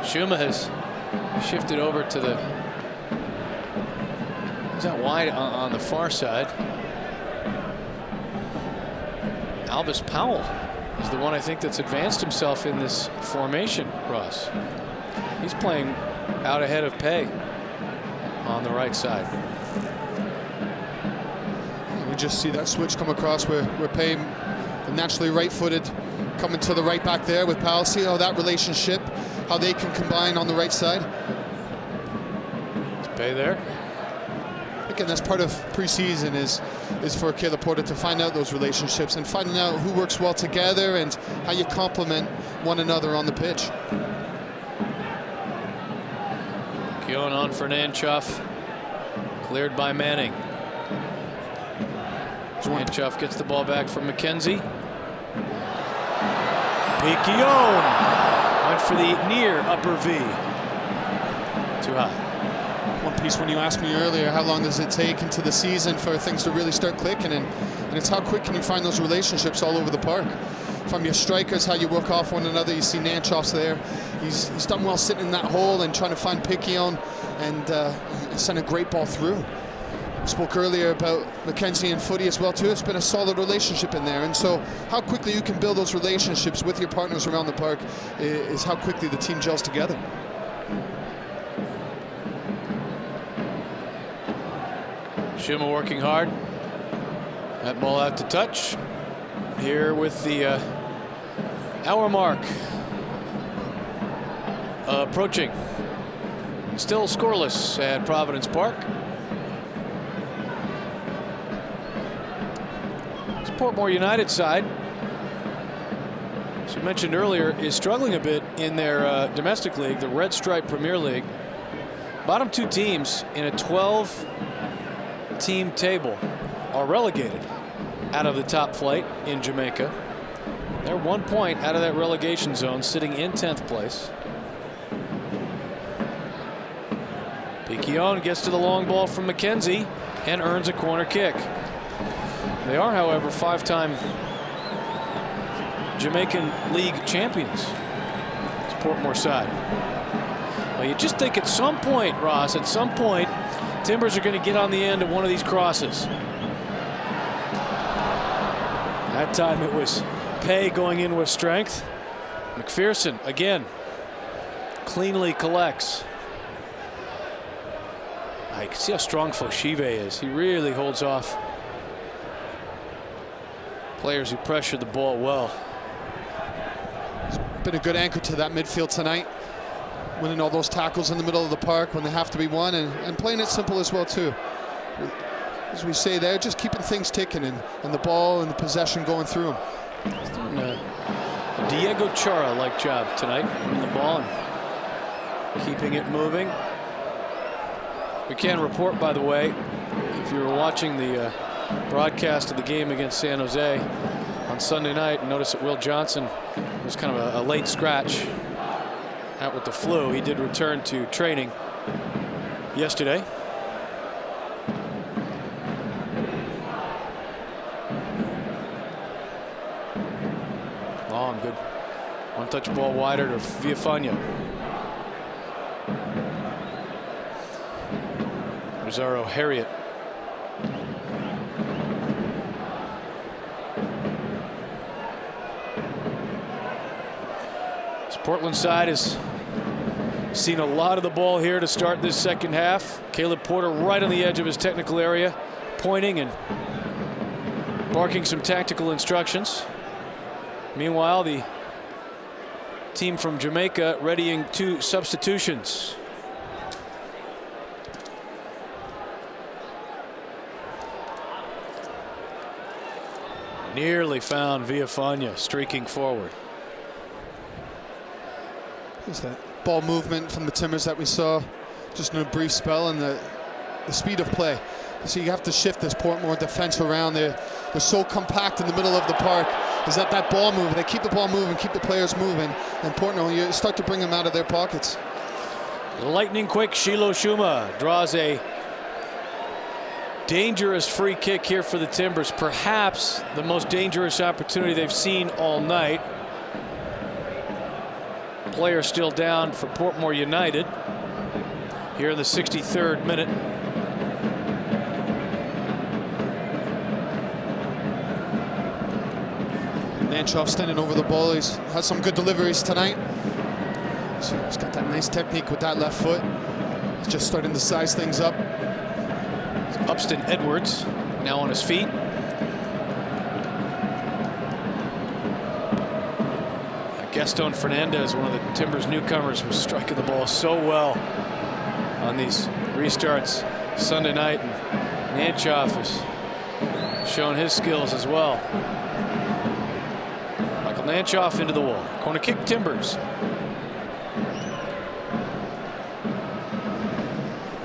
Schuma has shifted over to the, he's out wide on the far side. Alvis Powell is the one I think that's advanced himself in this formation, Ross. He's playing out ahead of Pay on the right side. We just see that switch come across where Pay, the naturally right-footed, coming to the right back there with Powell. See how that relationship, how they can combine on the right side. It's Pay there. Again, that's part of preseason is for Caleb Porter to find out those relationships and finding out who works well together and how you complement one another on the pitch. Keown on for Nanchoff. Cleared by Manning. Nanchoff gets the ball back from McKenzie. Keown went for the near upper V. Too high. One piece when you asked me earlier, how long does it take into the season for things to really start clicking, and it's how quick can you find those relationships all over the park. From your strikers, how you work off one another. You see Nanchoff's there. He's done well sitting in that hole and trying to find Picquion and send a great ball through. Spoke earlier about McKenzie and Footy as well too. It's been a solid relationship in there, and so how quickly you can build those relationships with your partners around the park is how quickly the team gels together. Schuma working hard. That ball out to touch. Here with the hour mark approaching. Still scoreless at Providence Park. This Portmore United side, as we mentioned earlier, is struggling a bit in their domestic league, the Red Stripe Premier League. Bottom 2 teams in a 12-team table are relegated. out of the top flight in Jamaica. They're 1 point out of that relegation zone, sitting in 10th place. Piquion gets to the long ball from McKenzie and earns a corner kick. They are, however, 5-time Jamaican League champions. It's Portmore side. Well, you just think at some point, Ross, at some point, Timbers are going to get on the end of one of these crosses. That time it was Pay going in with strength. McPherson again cleanly collects. I can see how strong Foshive is. He really holds off players who pressure the ball well. He's been a good anchor to that midfield tonight, winning all those tackles in the middle of the park when they have to be won, and playing it simple as well too. As we say there, just keeping things ticking and the ball and the possession going through him. He's doing a Diego Chara-like job tonight, winning the ball and keeping it moving. We can report, by the way, if you were watching the broadcast of the game against San Jose on Sunday night, notice that Will Johnson was kind of a late scratch out with the flu. He did return to training yesterday. Long, good one-touch ball wider to Villafana. Rosario Harriet. This Portland side has seen a lot of the ball here to start this second half. Caleb Porter right on the edge of his technical area, pointing and barking some tactical instructions. Meanwhile, the team from Jamaica readying 2 substitutions. Nearly found Villafana streaking forward. There's that ball movement from the Timbers that we saw just in a brief spell, and the speed of play. So you have to shift this Portmore defense around. They're so compact in the middle of the park. Is that ball move? They keep the ball moving, keep the players moving, and Portmore, you start to bring them out of their pockets. Lightning quick, Shiloh Shuma draws a dangerous free kick here for the Timbers. Perhaps the most dangerous opportunity they've seen all night. Player still down for Portmore United here in the 63rd minute. Nanchoff standing over the ball. He's had some good deliveries tonight. So he's got that nice technique with that left foot. He's just starting to size things up. Upston Edwards now on his feet. Gaston Fernandez, one of the Timbers newcomers, was striking the ball so well on these restarts Sunday night, and Nanchoff has shown his skills as well. Michael Nanchoff into the wall. Corner kick, Timbers.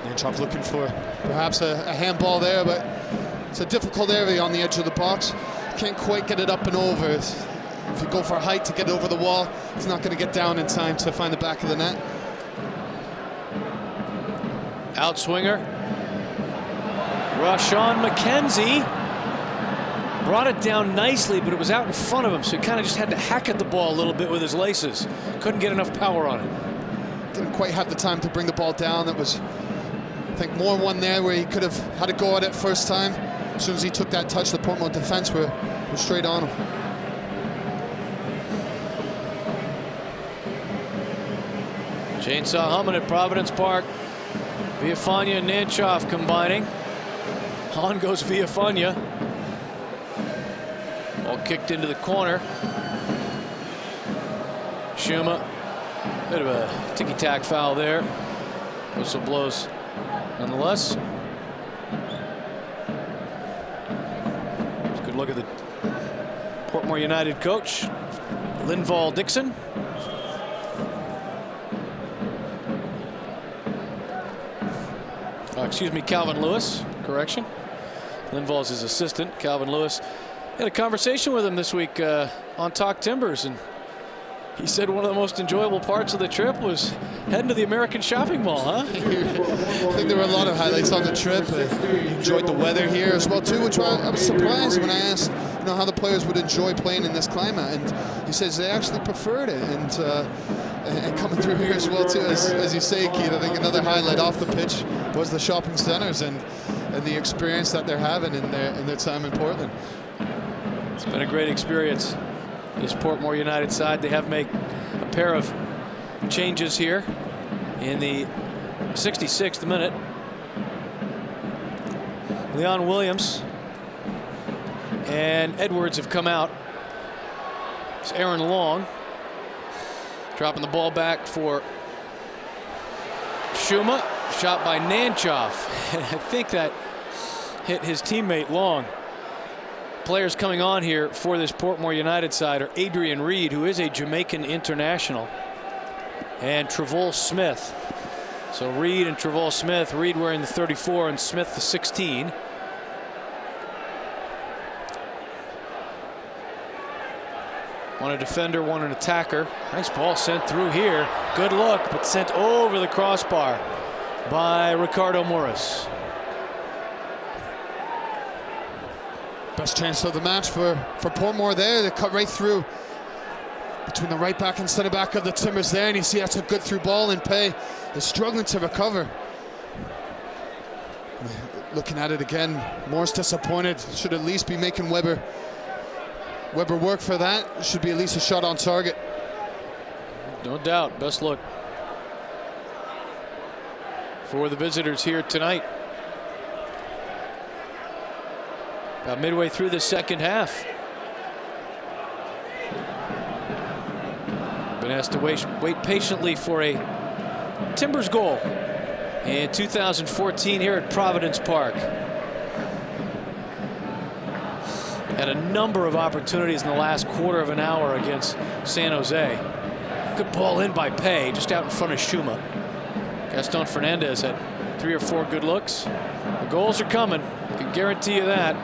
Nanchoff looking for perhaps a handball there, but it's a difficult area on the edge of the box. Can't quite get it up and over. If you go for height to get over the wall, it's not going to get down in time to find the back of the net. Outswinger. Rashawn McKenzie brought it down nicely, but it was out in front of him, so he kind of just had to hack at the ball a little bit with his laces. Couldn't get enough power on it. Didn't quite have the time to bring the ball down. That was, I think, more one there where he could have had a go at it first time. As soon as he took that touch, the Portmore defense were straight on him. Chainsaw humming at Providence Park. Villafana and Nanchoff combining. On goes Villafana. Ball kicked into the corner. Shuma. Bit of a ticky-tack foul there. Whistle blows nonetheless. Let's good look at the Portmore United coach, Linval Dixon. Excuse me, Calvin Lewis. Correction. Linval's his assistant. Calvin Lewis Had a conversation with him this week on Talk Timbers, and he said one of the most enjoyable parts of the trip was heading to the American Shopping Mall, huh? I think there were a lot of highlights on the trip. He enjoyed the weather here as well too, which I was surprised when I asked, how the players would enjoy playing in this climate, and he says they actually preferred it. And coming through here as well too, as you say, Keith, I think another highlight off the pitch was the shopping centers and the experience that they're having in their time in Portland. It's been a great experience. This Portmore United side, they have made a pair of changes here in the 66th minute. Leon Williams and Edwards have come out. It's Aaron Long dropping the ball back for Schuma. Shot by Nanchoff, and I think that hit his teammate Long. Players coming on here for this Portmore United side are Adrian Reed, who is a Jamaican international, and Travol Smith. So Reed and Travol Smith, Reed wearing the 34 and Smith the 16. One a defender, one an attacker. Nice ball sent through here. Good look, but sent over the crossbar by Ricardo Morris. Best chance of the match for Portmore there. They cut right through between the right back and center back of the Timbers there, and you see that's a good through ball, and Pay is struggling to recover. Looking at it again, Morris disappointed. Should at least be making Weber work for that. Should be at least a shot on target. No doubt. Best look for the visitors here tonight. About midway through the second half. Been asked to wait patiently for a Timbers goal in 2014 here at Providence Park. Had a number of opportunities in the last quarter of an hour against San Jose. Good ball in by Pay, just out in front of Schuma. Gaston Fernandez had 3 or 4 good looks. The goals are coming, I can guarantee you that.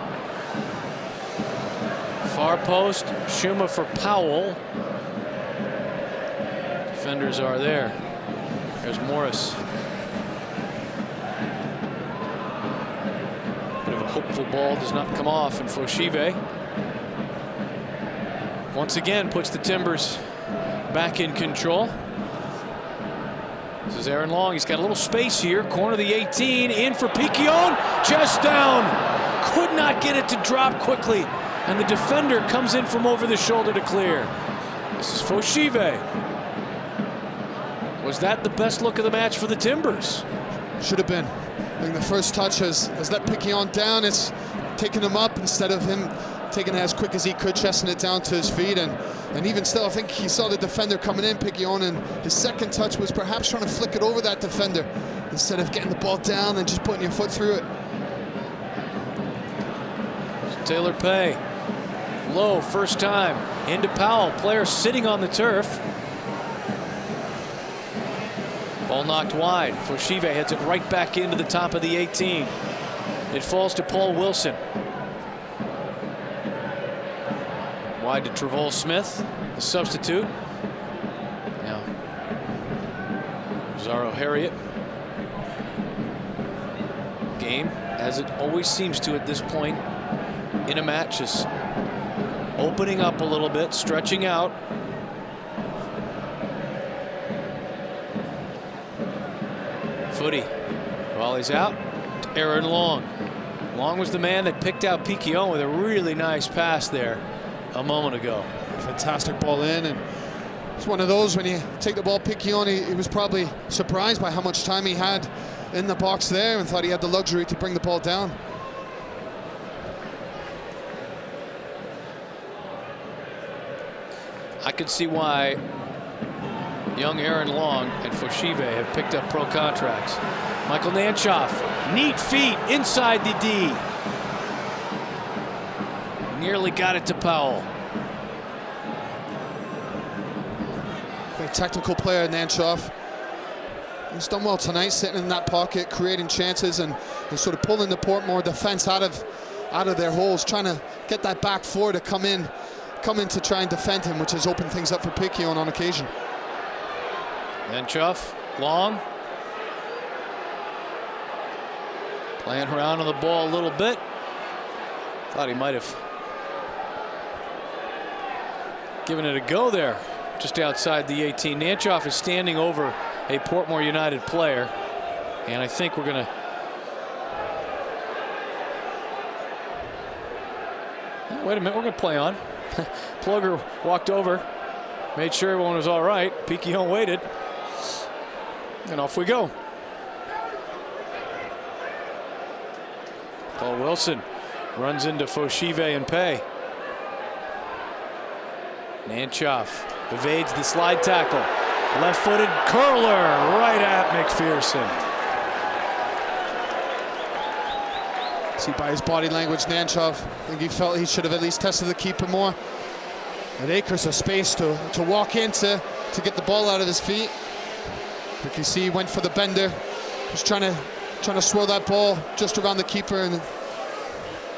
Far post, Schuma for Powell. Defenders are there. There's Morris. Bit of a hopeful ball, does not come off, and Foshive once again puts the Timbers back in control. This is Aaron Long. He's got a little space here. Corner of the 18. In for Piquion. Chest down. Could not get it to drop quickly. And the defender comes in from over the shoulder to clear. This is Foshive. Was that the best look of the match for the Timbers? Should have been. I think the first touch has let Piquion down. It's taking him up instead of him taking it as quick as he could, chesting it down to his feet. And even still, I think he saw the defender coming in, Piquion, and his second touch was perhaps trying to flick it over that defender instead of getting the ball down and just putting your foot through it. Taylor Pay. Low, first time, into Powell. Player sitting on the turf. Ball knocked wide. Foshive heads it right back into the top of the 18. It falls to Paul Wilson. Wide to Travol Smith, the substitute. Now, Zaro Harriet. Game, as it always seems to at this point in a match, is opening up a little bit, stretching out. Footy. Volley's out. Aaron Long. Long was the man that picked out Piquion with a really nice pass there a moment ago. Fantastic ball in, and it's one of those when you take the ball, Piquion, he was probably surprised by how much time he had in the box there and thought he had the luxury to bring the ball down. I could see why young Aaron Long and Foshive have picked up pro contracts. Michael Nanchoff, neat feet inside the D. Nearly got it to Powell. Very technical player, Nanchoff. He's done well tonight, sitting in that pocket, creating chances, and sort of pulling the Portmore defense out of out of their holes, trying to get that back four to come in to try and defend him, which has opened things up for Piquion on occasion. Nanchoff, long. Playing around on the ball a little bit. Thought he might have given it a go there, just outside the 18. Nanchoff is standing over a Portmore United player, and I think we're going to... Wait a minute, we're going to play on. Plugger walked over, made sure everyone was all right. Piquion waited, and off we go. Paul Wilson runs into Foshive and Pei. Nanchoff evades the slide tackle. Left-footed curler right at McPherson. See by his body language, Nanchoff, I think he felt he should have at least tested the keeper more. Had acres of space to walk into to get the ball out of his feet. But you see he went for the bender. Was trying to swirl that ball just around the keeper and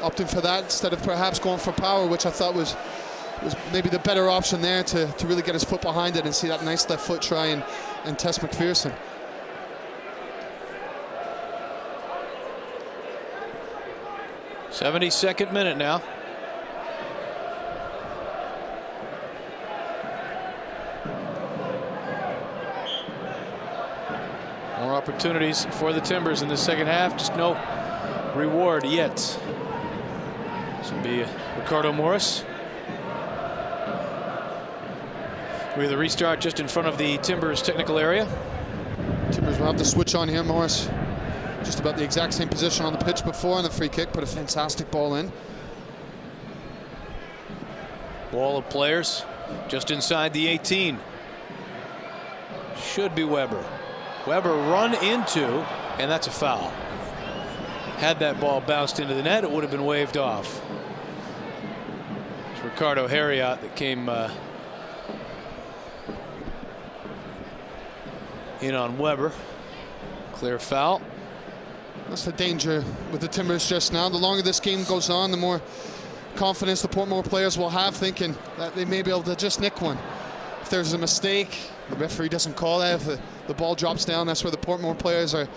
opting for that instead of perhaps going for power, which I thought was maybe the better option there to really get his foot behind it and see that nice left foot try and test McPherson. '72nd minute now. More opportunities for the Timbers in the second half, just no reward yet. This will be Ricardo Morris. We have the restart just in front of the Timbers technical area. Timbers will have to switch on here. Morris just about the exact same position on the pitch before on the free kick, put a fantastic ball in. Wall of players just inside the 18. Should be Weber. Weber run into, and that's a foul. Had that ball bounced into the net, it would have been waved off. It's Ricardo Harriot that came in on Weber. Clear foul. That's the danger with the Timbers just now. The longer this game goes on, the more confidence the Portmore players will have, thinking that they may be able to just nick one. If there's a mistake, the referee doesn't call that. If the ball drops down, that's where the Portmore players are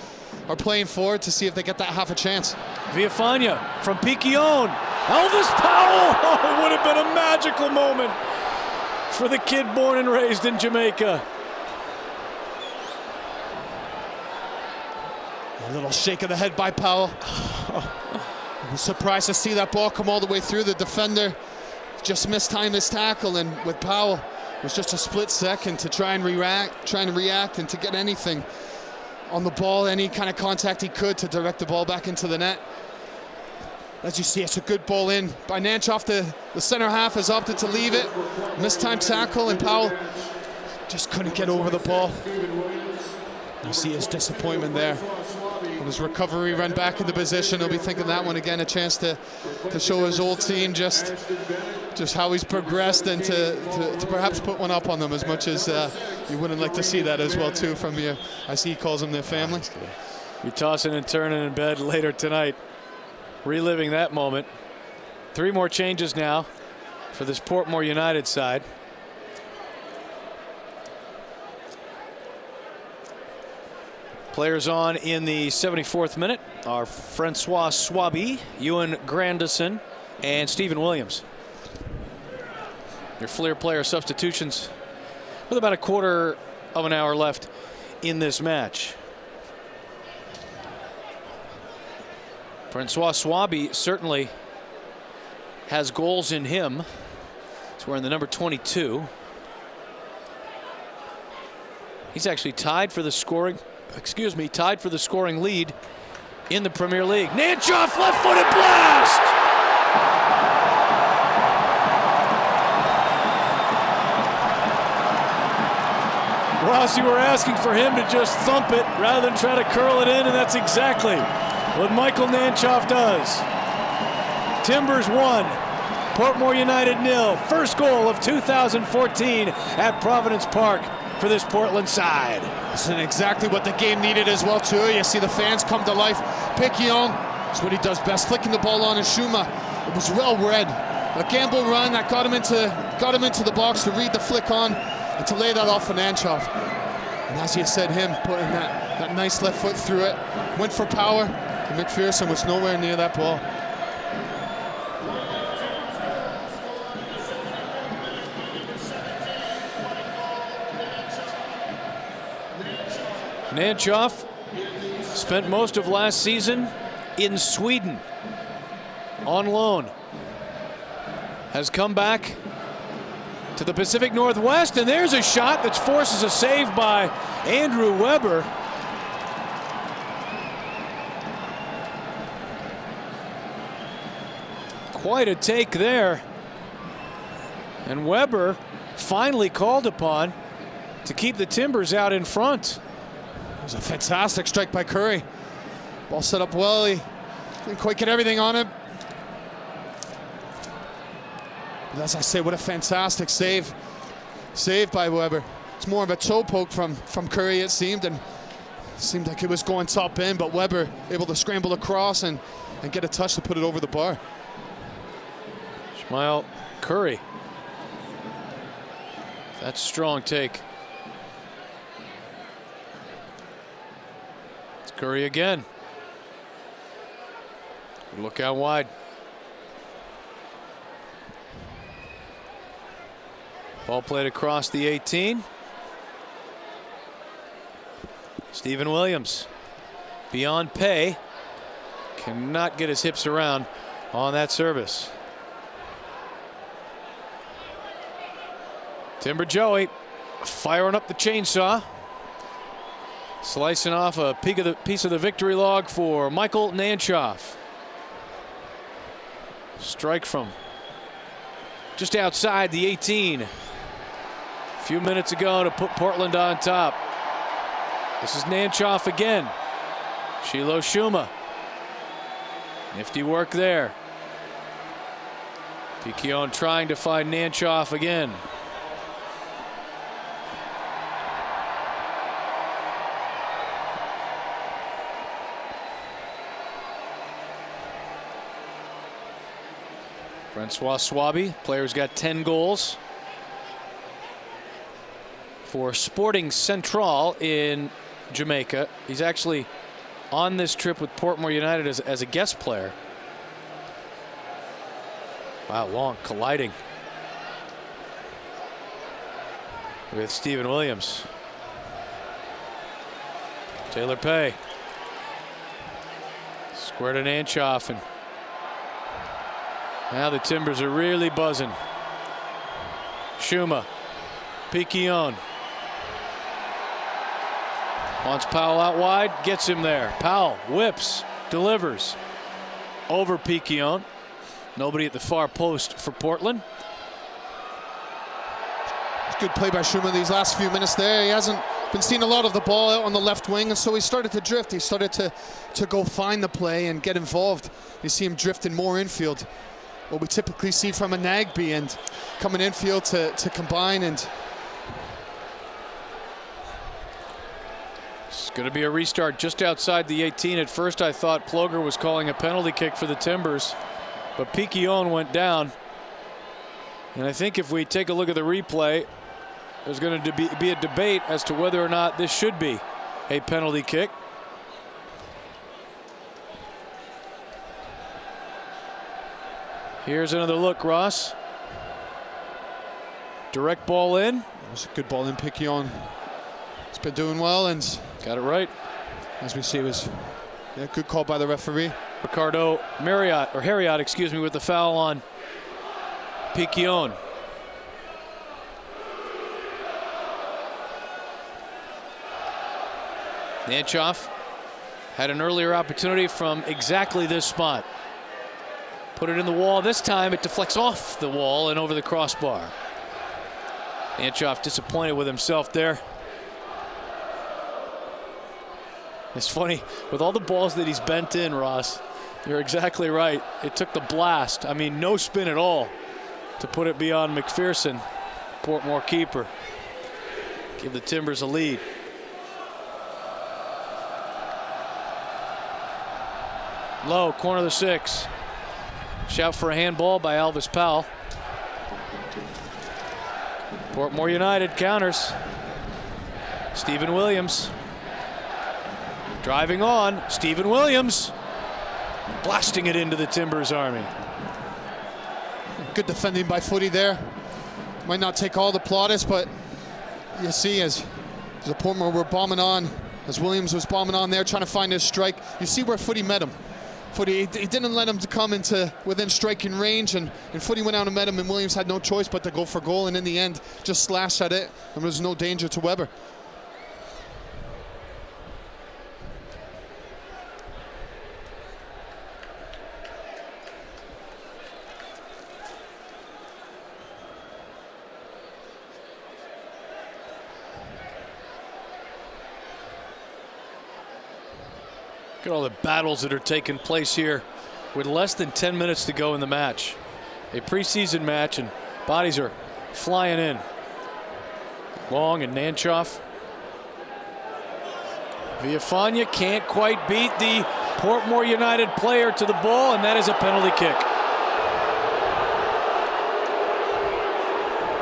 playing forward to see if they get that half a chance. Villafana from Piquion. Elvis Powell. Oh, it would have been a magical moment for the kid born and raised in Jamaica. A little shake of the head by Powell. I was surprised to see that ball come all the way through. The defender just mistimed his tackle, and with Powell, it was just a split second to try and react and to get anything on the ball, any kind of contact he could to direct the ball back into the net. As you see, it's a good ball in by Nanchoff. The center half has opted to leave it. Mistimed tackle, and Powell just couldn't get over the ball. You see his disappointment there. On his recovery run back into position, he'll be thinking that one again, a chance to show his old team just how he's progressed and to perhaps put one up on them, as much as you wouldn't like to see that as well too from you. I see he calls them their family. Be tossing and turning in bed later tonight, reliving that moment. 3 more changes now for this Portmore United side. Players on in the 74th minute are Francois Swaby, Ewan Grandison, and Stephen Williams. Your Flair player substitutions with about a quarter of an hour left in this match. Francois Swaby certainly has goals in him. He's wearing the number 22. He's actually tied for the scoring lead in the Premier League. Nanchoff, left-footed blast! Ross, you were asking for him to just thump it rather than try to curl it in, and that's exactly what Michael Nanchoff does. Timbers 1, Portmore United 0. First goal of 2014 at Providence Park for this Portland side. This is exactly what the game needed as well too. You see the fans come to life. Piquion It's what he does best, flicking the ball on to Shuma. It was well read. A gamble run that got him into the box to read the flick on and to lay that off on Nanchoff. And as you said, him putting that nice left foot through it, went for power, and McPherson was nowhere near that ball. Nanchoff spent most of last season in Sweden on loan. Has come back to the Pacific Northwest, and there's a shot that forces a save by Andrew Weber. Quite a take there. And Weber finally called upon to keep the Timbers out in front. It was a fantastic strike by Curry. Ball set up well. He didn't quite get everything on it. But as I say, what a fantastic save. Save by Weber. It's more of a toe poke from Curry, it seemed, and it seemed like it was going top in, but Weber able to scramble across and get a touch to put it over the bar. Ishmael Curry. That's a strong take. It's Curry again. Look out wide. Ball played across the 18. Stephen Williams, beyond pay, cannot get his hips around on that service. Timber Joey firing up the chainsaw, slicing off a piece of the victory log for Michael Nanchoff. Strike from just outside the 18. A few minutes ago to put Portland on top. This is Nanchoff again. Shiloh Shuma. Nifty work there. Piquion trying to find Nanchoff again. Francois Swaby, player's got 10 goals for Sporting Central in Jamaica. He's actually on this trip with Portmore United as a guest player. Wow, long colliding with Stephen Williams. Taylor Pay. Square to Nanchoff, and now the Timbers are really buzzing. Shuma. Piquion. Wants Powell out wide, gets him there. Powell whips, delivers over Piquion. Nobody at the far post for Portland. It's good play by Shuma these last few minutes there. He hasn't been seeing a lot of the ball out on the left wing, and so he started to drift. He started to go find the play and get involved. You see him drifting more infield. What we typically see from a Nagby, and coming infield to combine. And it's going to be a restart just outside the 18. At first I thought Ploger was calling a penalty kick for the Timbers, but Piquion went down. And I think if we take a look at the replay, there's going to be a debate as to whether or not this should be a penalty kick. Here's another look, Ross. Direct ball in. That was a good ball in. Piquion. He's been doing well and got it right. As we see, it was a good call by the referee. Ricardo Harriot, excuse me, with the foul on Piquion. Nanchoff had an earlier opportunity from exactly this spot. Put it in the wall. This time it deflects off the wall and over the crossbar. Nanchoff disappointed with himself there. It's funny, with all the balls that he's bent in, Ross, you're exactly right. It took the blast, I mean, no spin at all, to put it beyond McPherson, Portmore keeper. Give the Timbers a lead. Low, corner of the 6. Shout for a handball by Elvis Powell. Portmore United counters. Stephen Williams. Driving on, Stephen Williams. Blasting it into the Timbers Army. Good defending by Footy there. Might not take all the plaudits, but you see as the Portmore were bombing on, as Williams was bombing on there, trying to find his strike. You see where Footy met him. Footy, he didn't let him to come into within striking range, and Footy went out and met him, and Williams had no choice but to go for goal, and in the end, just slashed at it, and there was no danger to Weber. Look at all the battles that are taking place here with less than 10 minutes to go in the match. A preseason match, and bodies are flying in. Long and Nanchoff. Villafaña can't quite beat the Portmore United player to the ball, and that is a penalty kick.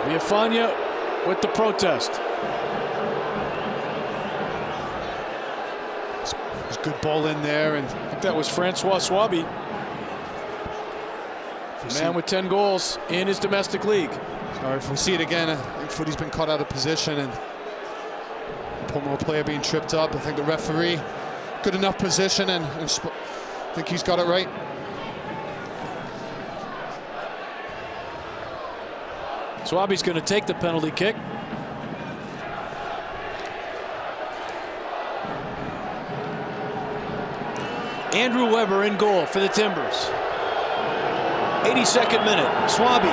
Villafaña with the protest. Good ball in there, and I think that was Francois Swaby. Man with 10 goals in his domestic league. Sorry, if we see it again, I think Footy's been caught out of position, and Portmore player being tripped up. I think the referee, good enough position, and I think he's got it right. Swaby's going to take the penalty kick. Andrew Weber in goal for the Timbers. 82nd minute. Swaby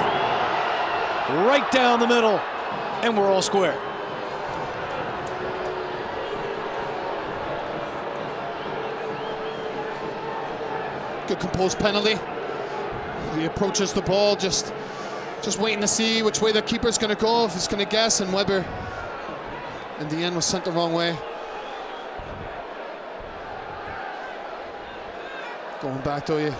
right down the middle, and we're all square. Good composed penalty. He approaches the ball, just waiting to see which way the keeper's going to go, if he's going to guess, and Weber in the end was sent the wrong way. Going back though,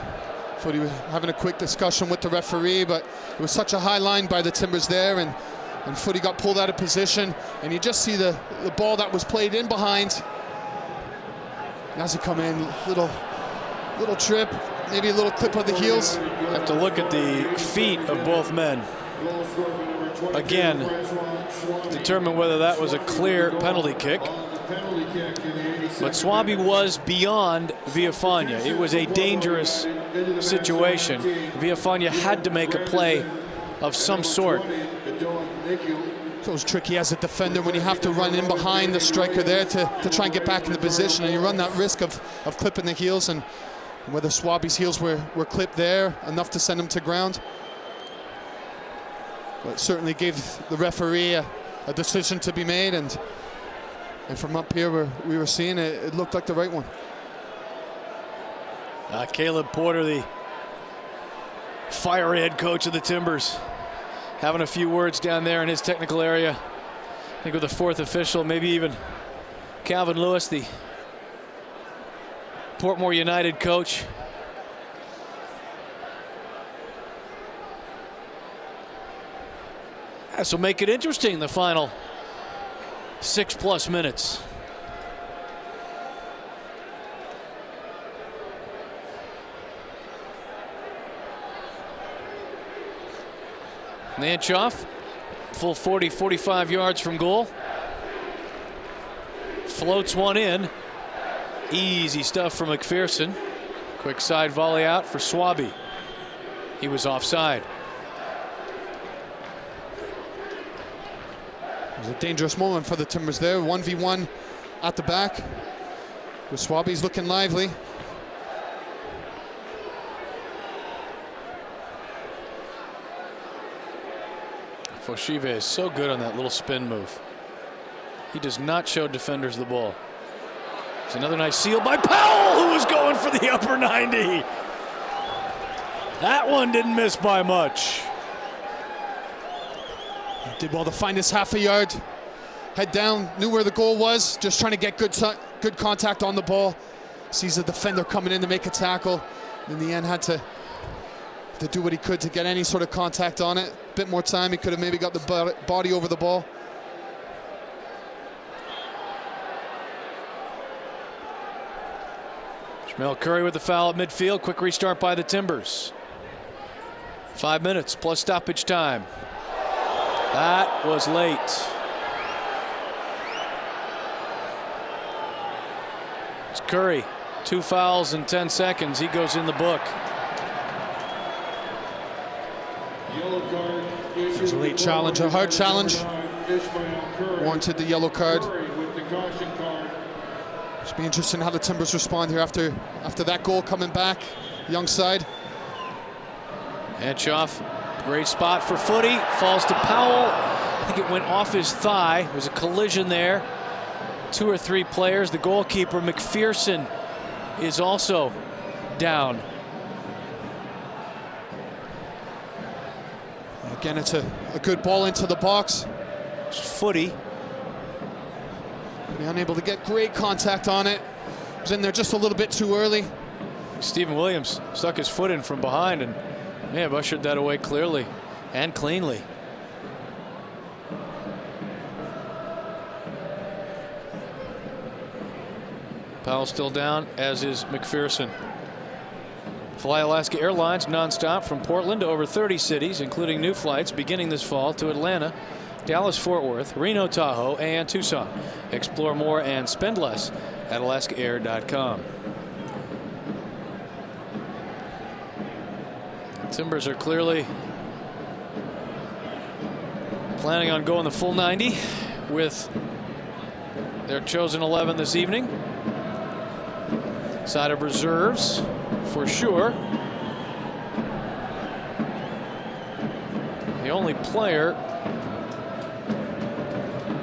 Footy was having a quick discussion with the referee, but it was such a high line by the Timbers there, and Footy got pulled out of position, and you just see the ball that was played in behind. As it come in, little trip, maybe a little clip of the heels. Have to look at the feet of both men again, determine whether that was a clear penalty kick. But Swaby was beyond Villafaña. It was a dangerous situation. Villafaña had to make a play of some sort. So it's tricky as a defender when you have to run in behind the striker there to try and get back in the position, and you run that risk of clipping the heels, and whether Swaby's heels were clipped there enough to send him to ground. But it certainly gave the referee a decision to be made, and from up here where we were seeing it, it looked like the right one. Caleb Porter, the fiery head coach of the Timbers, having a few words down there in his technical area. I think with the fourth official, maybe even Calvin Lewis, the Portmore United coach. This will make it interesting, the final 6+ minutes. Nanchoff, full 40-45 yards from goal. Floats one in. Easy stuff from McPherson. Quick side volley out for Swaby. He was offside. It was a dangerous moment for the Timbers there. 1v1 at the back. With Swaby's looking lively. Foshive is so good on that little spin move. He does not show defenders the ball. It's another nice seal by Powell, who was going for the upper 90. That one didn't miss by much. He did well to find his half a yard. Head down, knew where the goal was, just trying to get good contact on the ball. sees the defender coming in to make a tackle. In the end, had to do what he could to get any sort of contact on it. A bit more time, he could have maybe got the body over the ball. Jamel Curry with the foul at midfield. Quick restart by the Timbers. 5 minutes plus stoppage time. That was late. It's Curry. 2 fouls in 10 seconds. He goes in the book. Yellow card. It was a late challenge, a hard challenge. Warranted the yellow card. With the caution card. Should be interesting how the Timbers respond here after that goal coming back. Young side. Anchoff, great spot for Footy. Falls to Powell. I think it went off his thigh. There was a collision there. 2 or 3 players. The goalkeeper, McPherson, is also down. Again, it's a good ball into the box. It's Footy. But unable to get great contact on it. Was in there just a little bit too early. Stephen Williams stuck his foot in from behind and may have ushered that away clearly and cleanly. Powell still down, as is McPherson. Fly Alaska Airlines nonstop from Portland to over 30 cities, including new flights beginning this fall to Atlanta, Dallas-Fort Worth, Reno, Tahoe, and Tucson. Explore more and spend less at alaskaair.com. Timbers are clearly planning on going the full 90 with their chosen 11 this evening. Side of reserves for sure. The only player,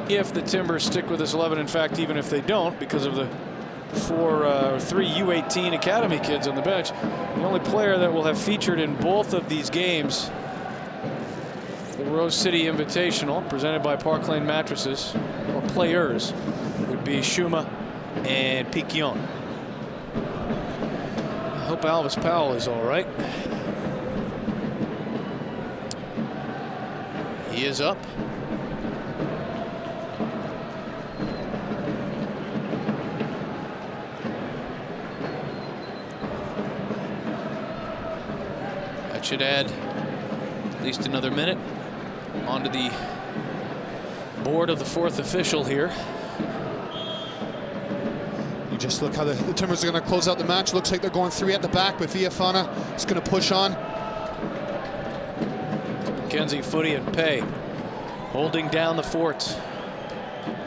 if the Timbers stick with this 11, in fact, even if they don't, because of the 3 U18 Academy kids on the bench, the only player that will have featured in both of these games, the Rose City Invitational, presented by Park Lane Mattresses, or players, would be Shuma and Piquion. I hope Alvis Powell is all right. He is up. That should add at least another minute onto the board of the 4th official here. You just look how the Timbers are going to close out the match. Looks like they're going 3 at the back, but Viafana is going to push on. McKenzie, Footy, and Pay holding down the fort.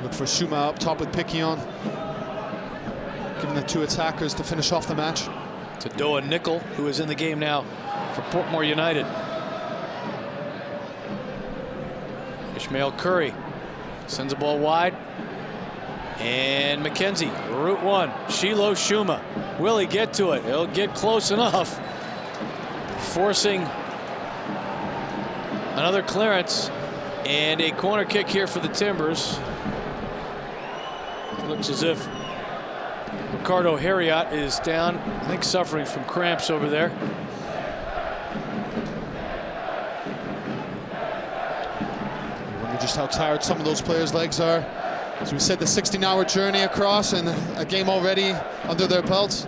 Look for Shuma up top with Piquion, giving the 2 attackers to finish off the match. To Doa Nickel, who is in the game now for Portmore United. Ishmael Curry sends the ball wide. And McKenzie, route 1, Shiloh Shuma. Will he get to it? He'll get close enough. Forcing another clearance and a corner kick here for the Timbers. It looks as if Ricardo Harriot is down, I think suffering from cramps over there. I wonder just how tired some of those players' legs are. As we said, the 16-hour journey across and a game already under their belts.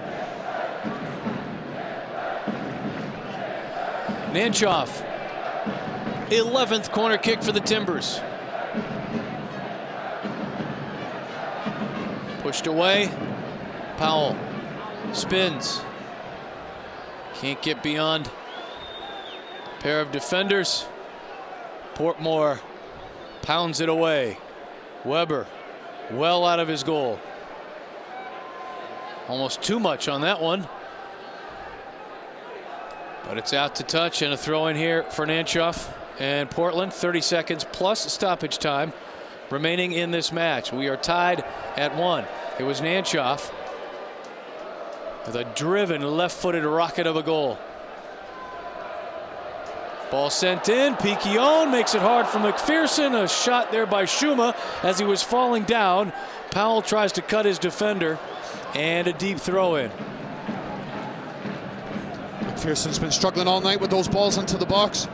Nanchoff, 11th corner kick for the Timbers. Pushed away. Powell spins. Can't get beyond a pair of defenders. Portmore pounds it away. Weber well out of his goal. Almost too much on that one. But it's out to touch and a throw in here for Nanchoff and Portland. 30 seconds plus stoppage time remaining in this match. We are tied at 1. It was Nanchoff with a driven left-footed rocket of a goal. Ball sent in. Piquion makes it hard for McPherson. A shot there by Shuma as he was falling down. Powell tries to cut his defender And a deep throw in. McPherson's been struggling all night with those balls into the box.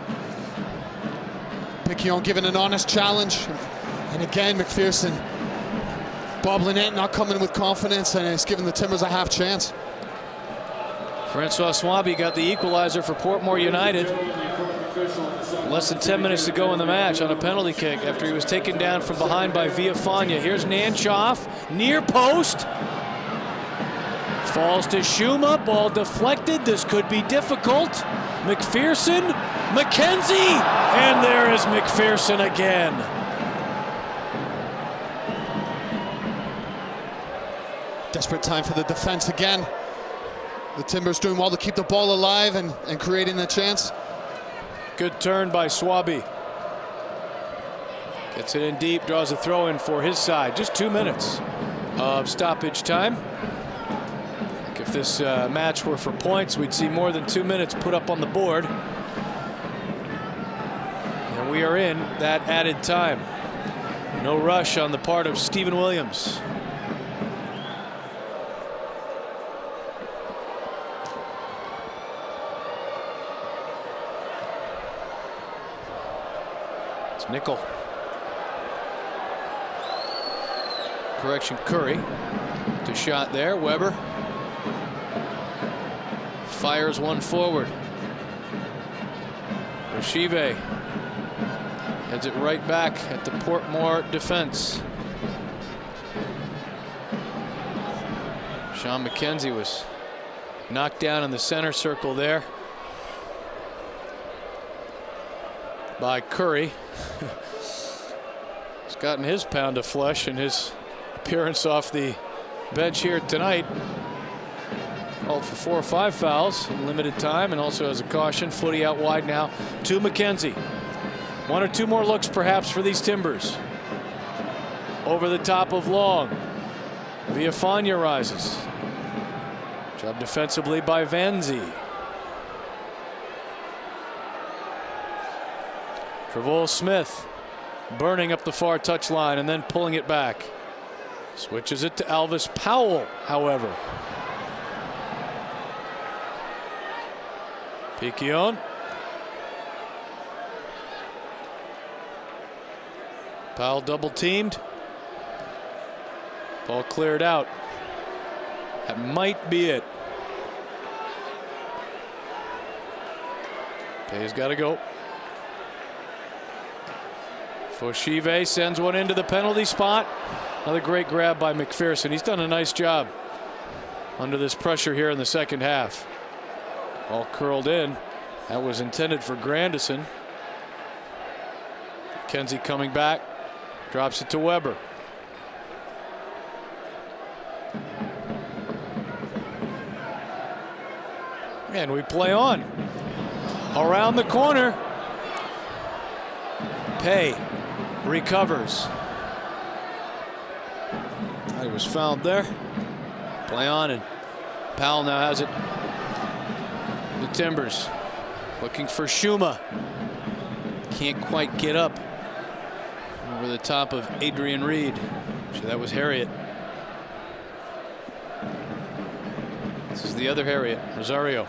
Picquion giving an honest challenge. And again, McPherson bobbling it, not coming with confidence, and it's giving the Timbers a half chance. Francois Swaby got the equalizer for Portmore United. Less than 10 minutes to go in the match on a penalty kick after he was taken down from behind by Villafana. Here's Nanchoff, near post. Falls to Schuma, ball deflected. This could be difficult. McPherson, McKenzie, and there is McPherson again. Desperate time for the defense again. The Timbers doing well to keep the ball alive and creating a chance. Good turn by Swaby. Gets it in deep, draws a throw in for his side. Just 2 minutes of stoppage time. If this match were for points, we'd see more than 2 minutes put up on the board. And we are in that added time. No rush on the part of Stephen Williams. It's Nickel. Correction, Curry. To shot there, Weber. Fires one forward. Rashive heads it right back at the Portmore defense. Sean McKenzie was knocked down in the center circle there by Curry. He's gotten his pound of flesh in his appearance off the bench here tonight. Called for 4 or 5 fouls in limited time, and also has a caution. Footy out wide now to McKenzie. 1 or 2 more looks perhaps for these Timbers. Over the top of Long. Villafana rises. Job defensively by Vanzi. Travol Smith burning up the far touchline and then pulling it back. Switches it to Alvis Powell, however. Picquion. Powell double teamed. Ball cleared out. That might be it. Pay's got to go. Foshive sends one into the penalty spot. Another great grab by McPherson. He's done a nice job under this pressure here in the second half. All curled in. That was intended for Grandison. McKenzie coming back. Drops it to Weber. And we play on. Around the corner. Pay recovers. He was fouled there. Play on, and Powell now has it. The Timbers looking for Schuma. Can't quite get up over the top of Adrian Reed. So that was Harriet. This is the other Harriet, Rosario.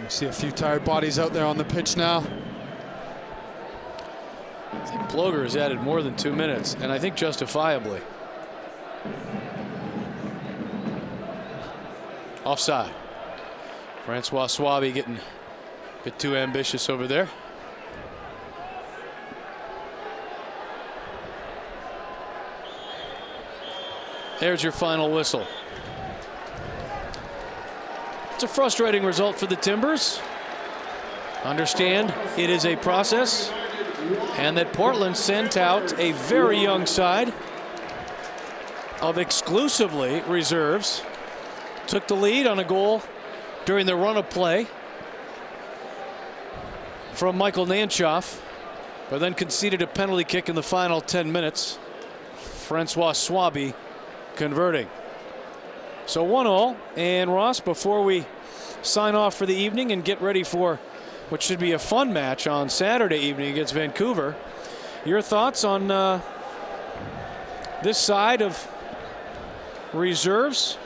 You see a few tired bodies out there on the pitch now. I think Ploger has added more than 2 minutes, and I think justifiably. Offside. Francois Swaby getting a bit too ambitious over there. There's your final whistle. It's a frustrating result for the Timbers. Understand it is a process, and that Portland sent out a very young side of exclusively reserves. Took the lead on a goal during the run of play from Michael Nanchoff, but then conceded a penalty kick in the final 10 minutes. Francois Swaby converting. So 1-1. And Ross, before we sign off for the evening and get ready for what should be a fun match on Saturday evening against Vancouver, your thoughts on this side of reserves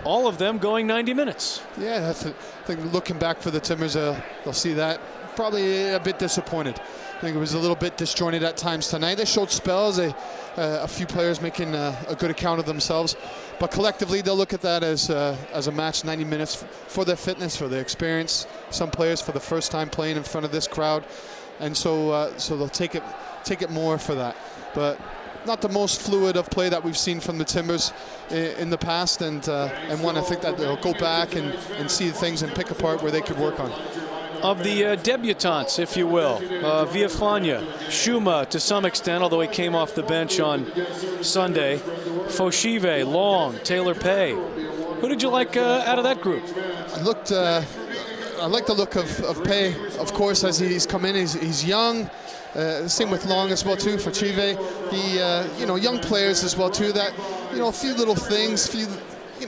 all of them going 90 minutes. Yeah, I think looking back for the Timbers, they'll see that. Probably a bit disappointed. I think it was a little bit disjointed at times tonight. They showed spells, a few players making a good account of themselves, but collectively they'll look at that as a match, 90 minutes for their fitness, for their experience. Some players for the first time playing in front of this crowd, and so they'll take it more for that. But not the most fluid of play that we've seen from the Timbers in the past, and one I think that they'll go back and see things and pick apart where they could work on. Of the debutantes, if you will, Viafania, Shuma to some extent, although he came off the bench on Sunday, Foshive, Long, Taylor Pay. Who did you like out of that group? I like the look of Pay, of course, as he's come in. He's young. Same with Long as well too. For Chive, young players as well too. That a few little things,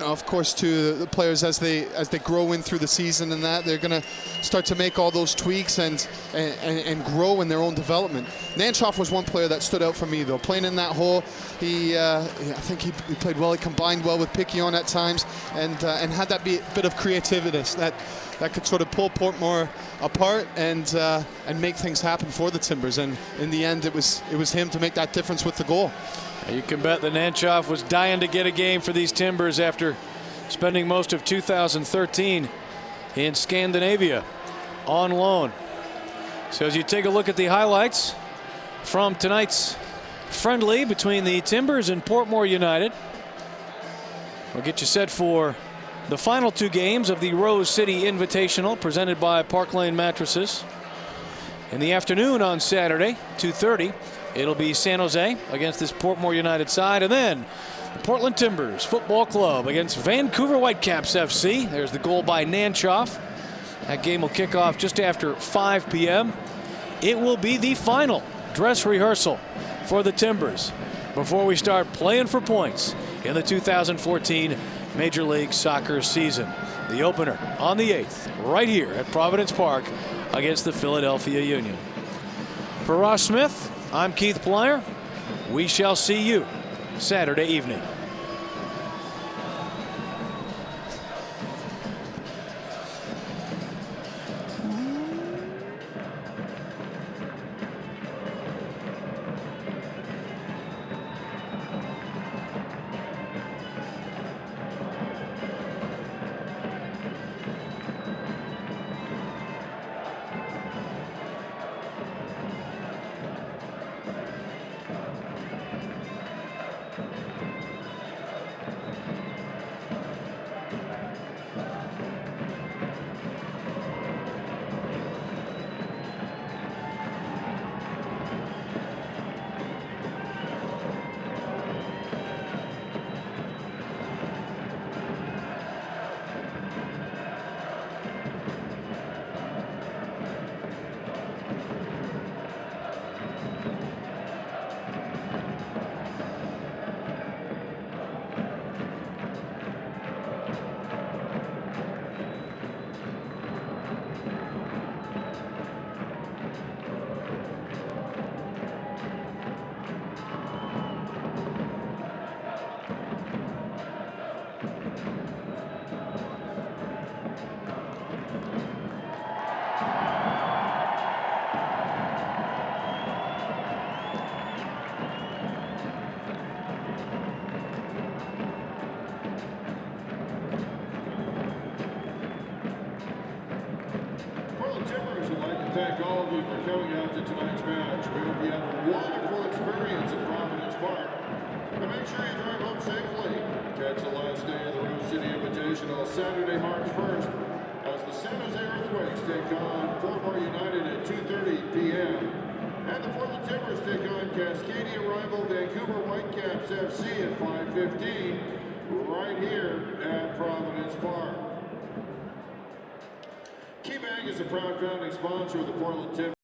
of course, to the players as they grow in through the season, and that they're going to start to make all those tweaks and grow in their own development. Nanchoff was one player that stood out for me, though. Playing in that hole, I think he played well. He combined well with Picquion at times, and had that bit of creativity that could sort of pull Portmore apart and make things happen for the Timbers. And in the end, it was him to make that difference with the goal. You can bet that Nanchoff was dying to get a game for these Timbers after spending most of 2013 in Scandinavia on loan. So as you take a look at the highlights from tonight's friendly between the Timbers and Portmore United, we'll get you set for the final two games of the Rose City Invitational presented by Park Lane Mattresses. In the afternoon on Saturday, 2:30, it'll be San Jose against this Portmore United side, and then the Portland Timbers Football Club against Vancouver Whitecaps FC. There's the goal by Nanchoff. That game will kick off just after 5 p.m. It will be the final dress rehearsal for the Timbers before we start playing for points in the 2014 Major League Soccer season. The opener on the 8th, right here at Providence Park against the Philadelphia Union. For Ross Smith, I'm Keith Plyer. We shall see you Saturday evening. Thank all of you for coming out to tonight's match. We hope you have a wonderful experience at Providence Park. And make sure you drive home safely. Catch the last day of the Rose City Invitational Saturday, March 1st, as the San Jose Earthquakes take on Portmore United at 2:30 p.m. And the Portland Timbers take on Cascadia rival Vancouver Whitecaps FC at 5:15 right here at Providence Park. KeyBank is a proud founding sponsor of the Portland Timbers.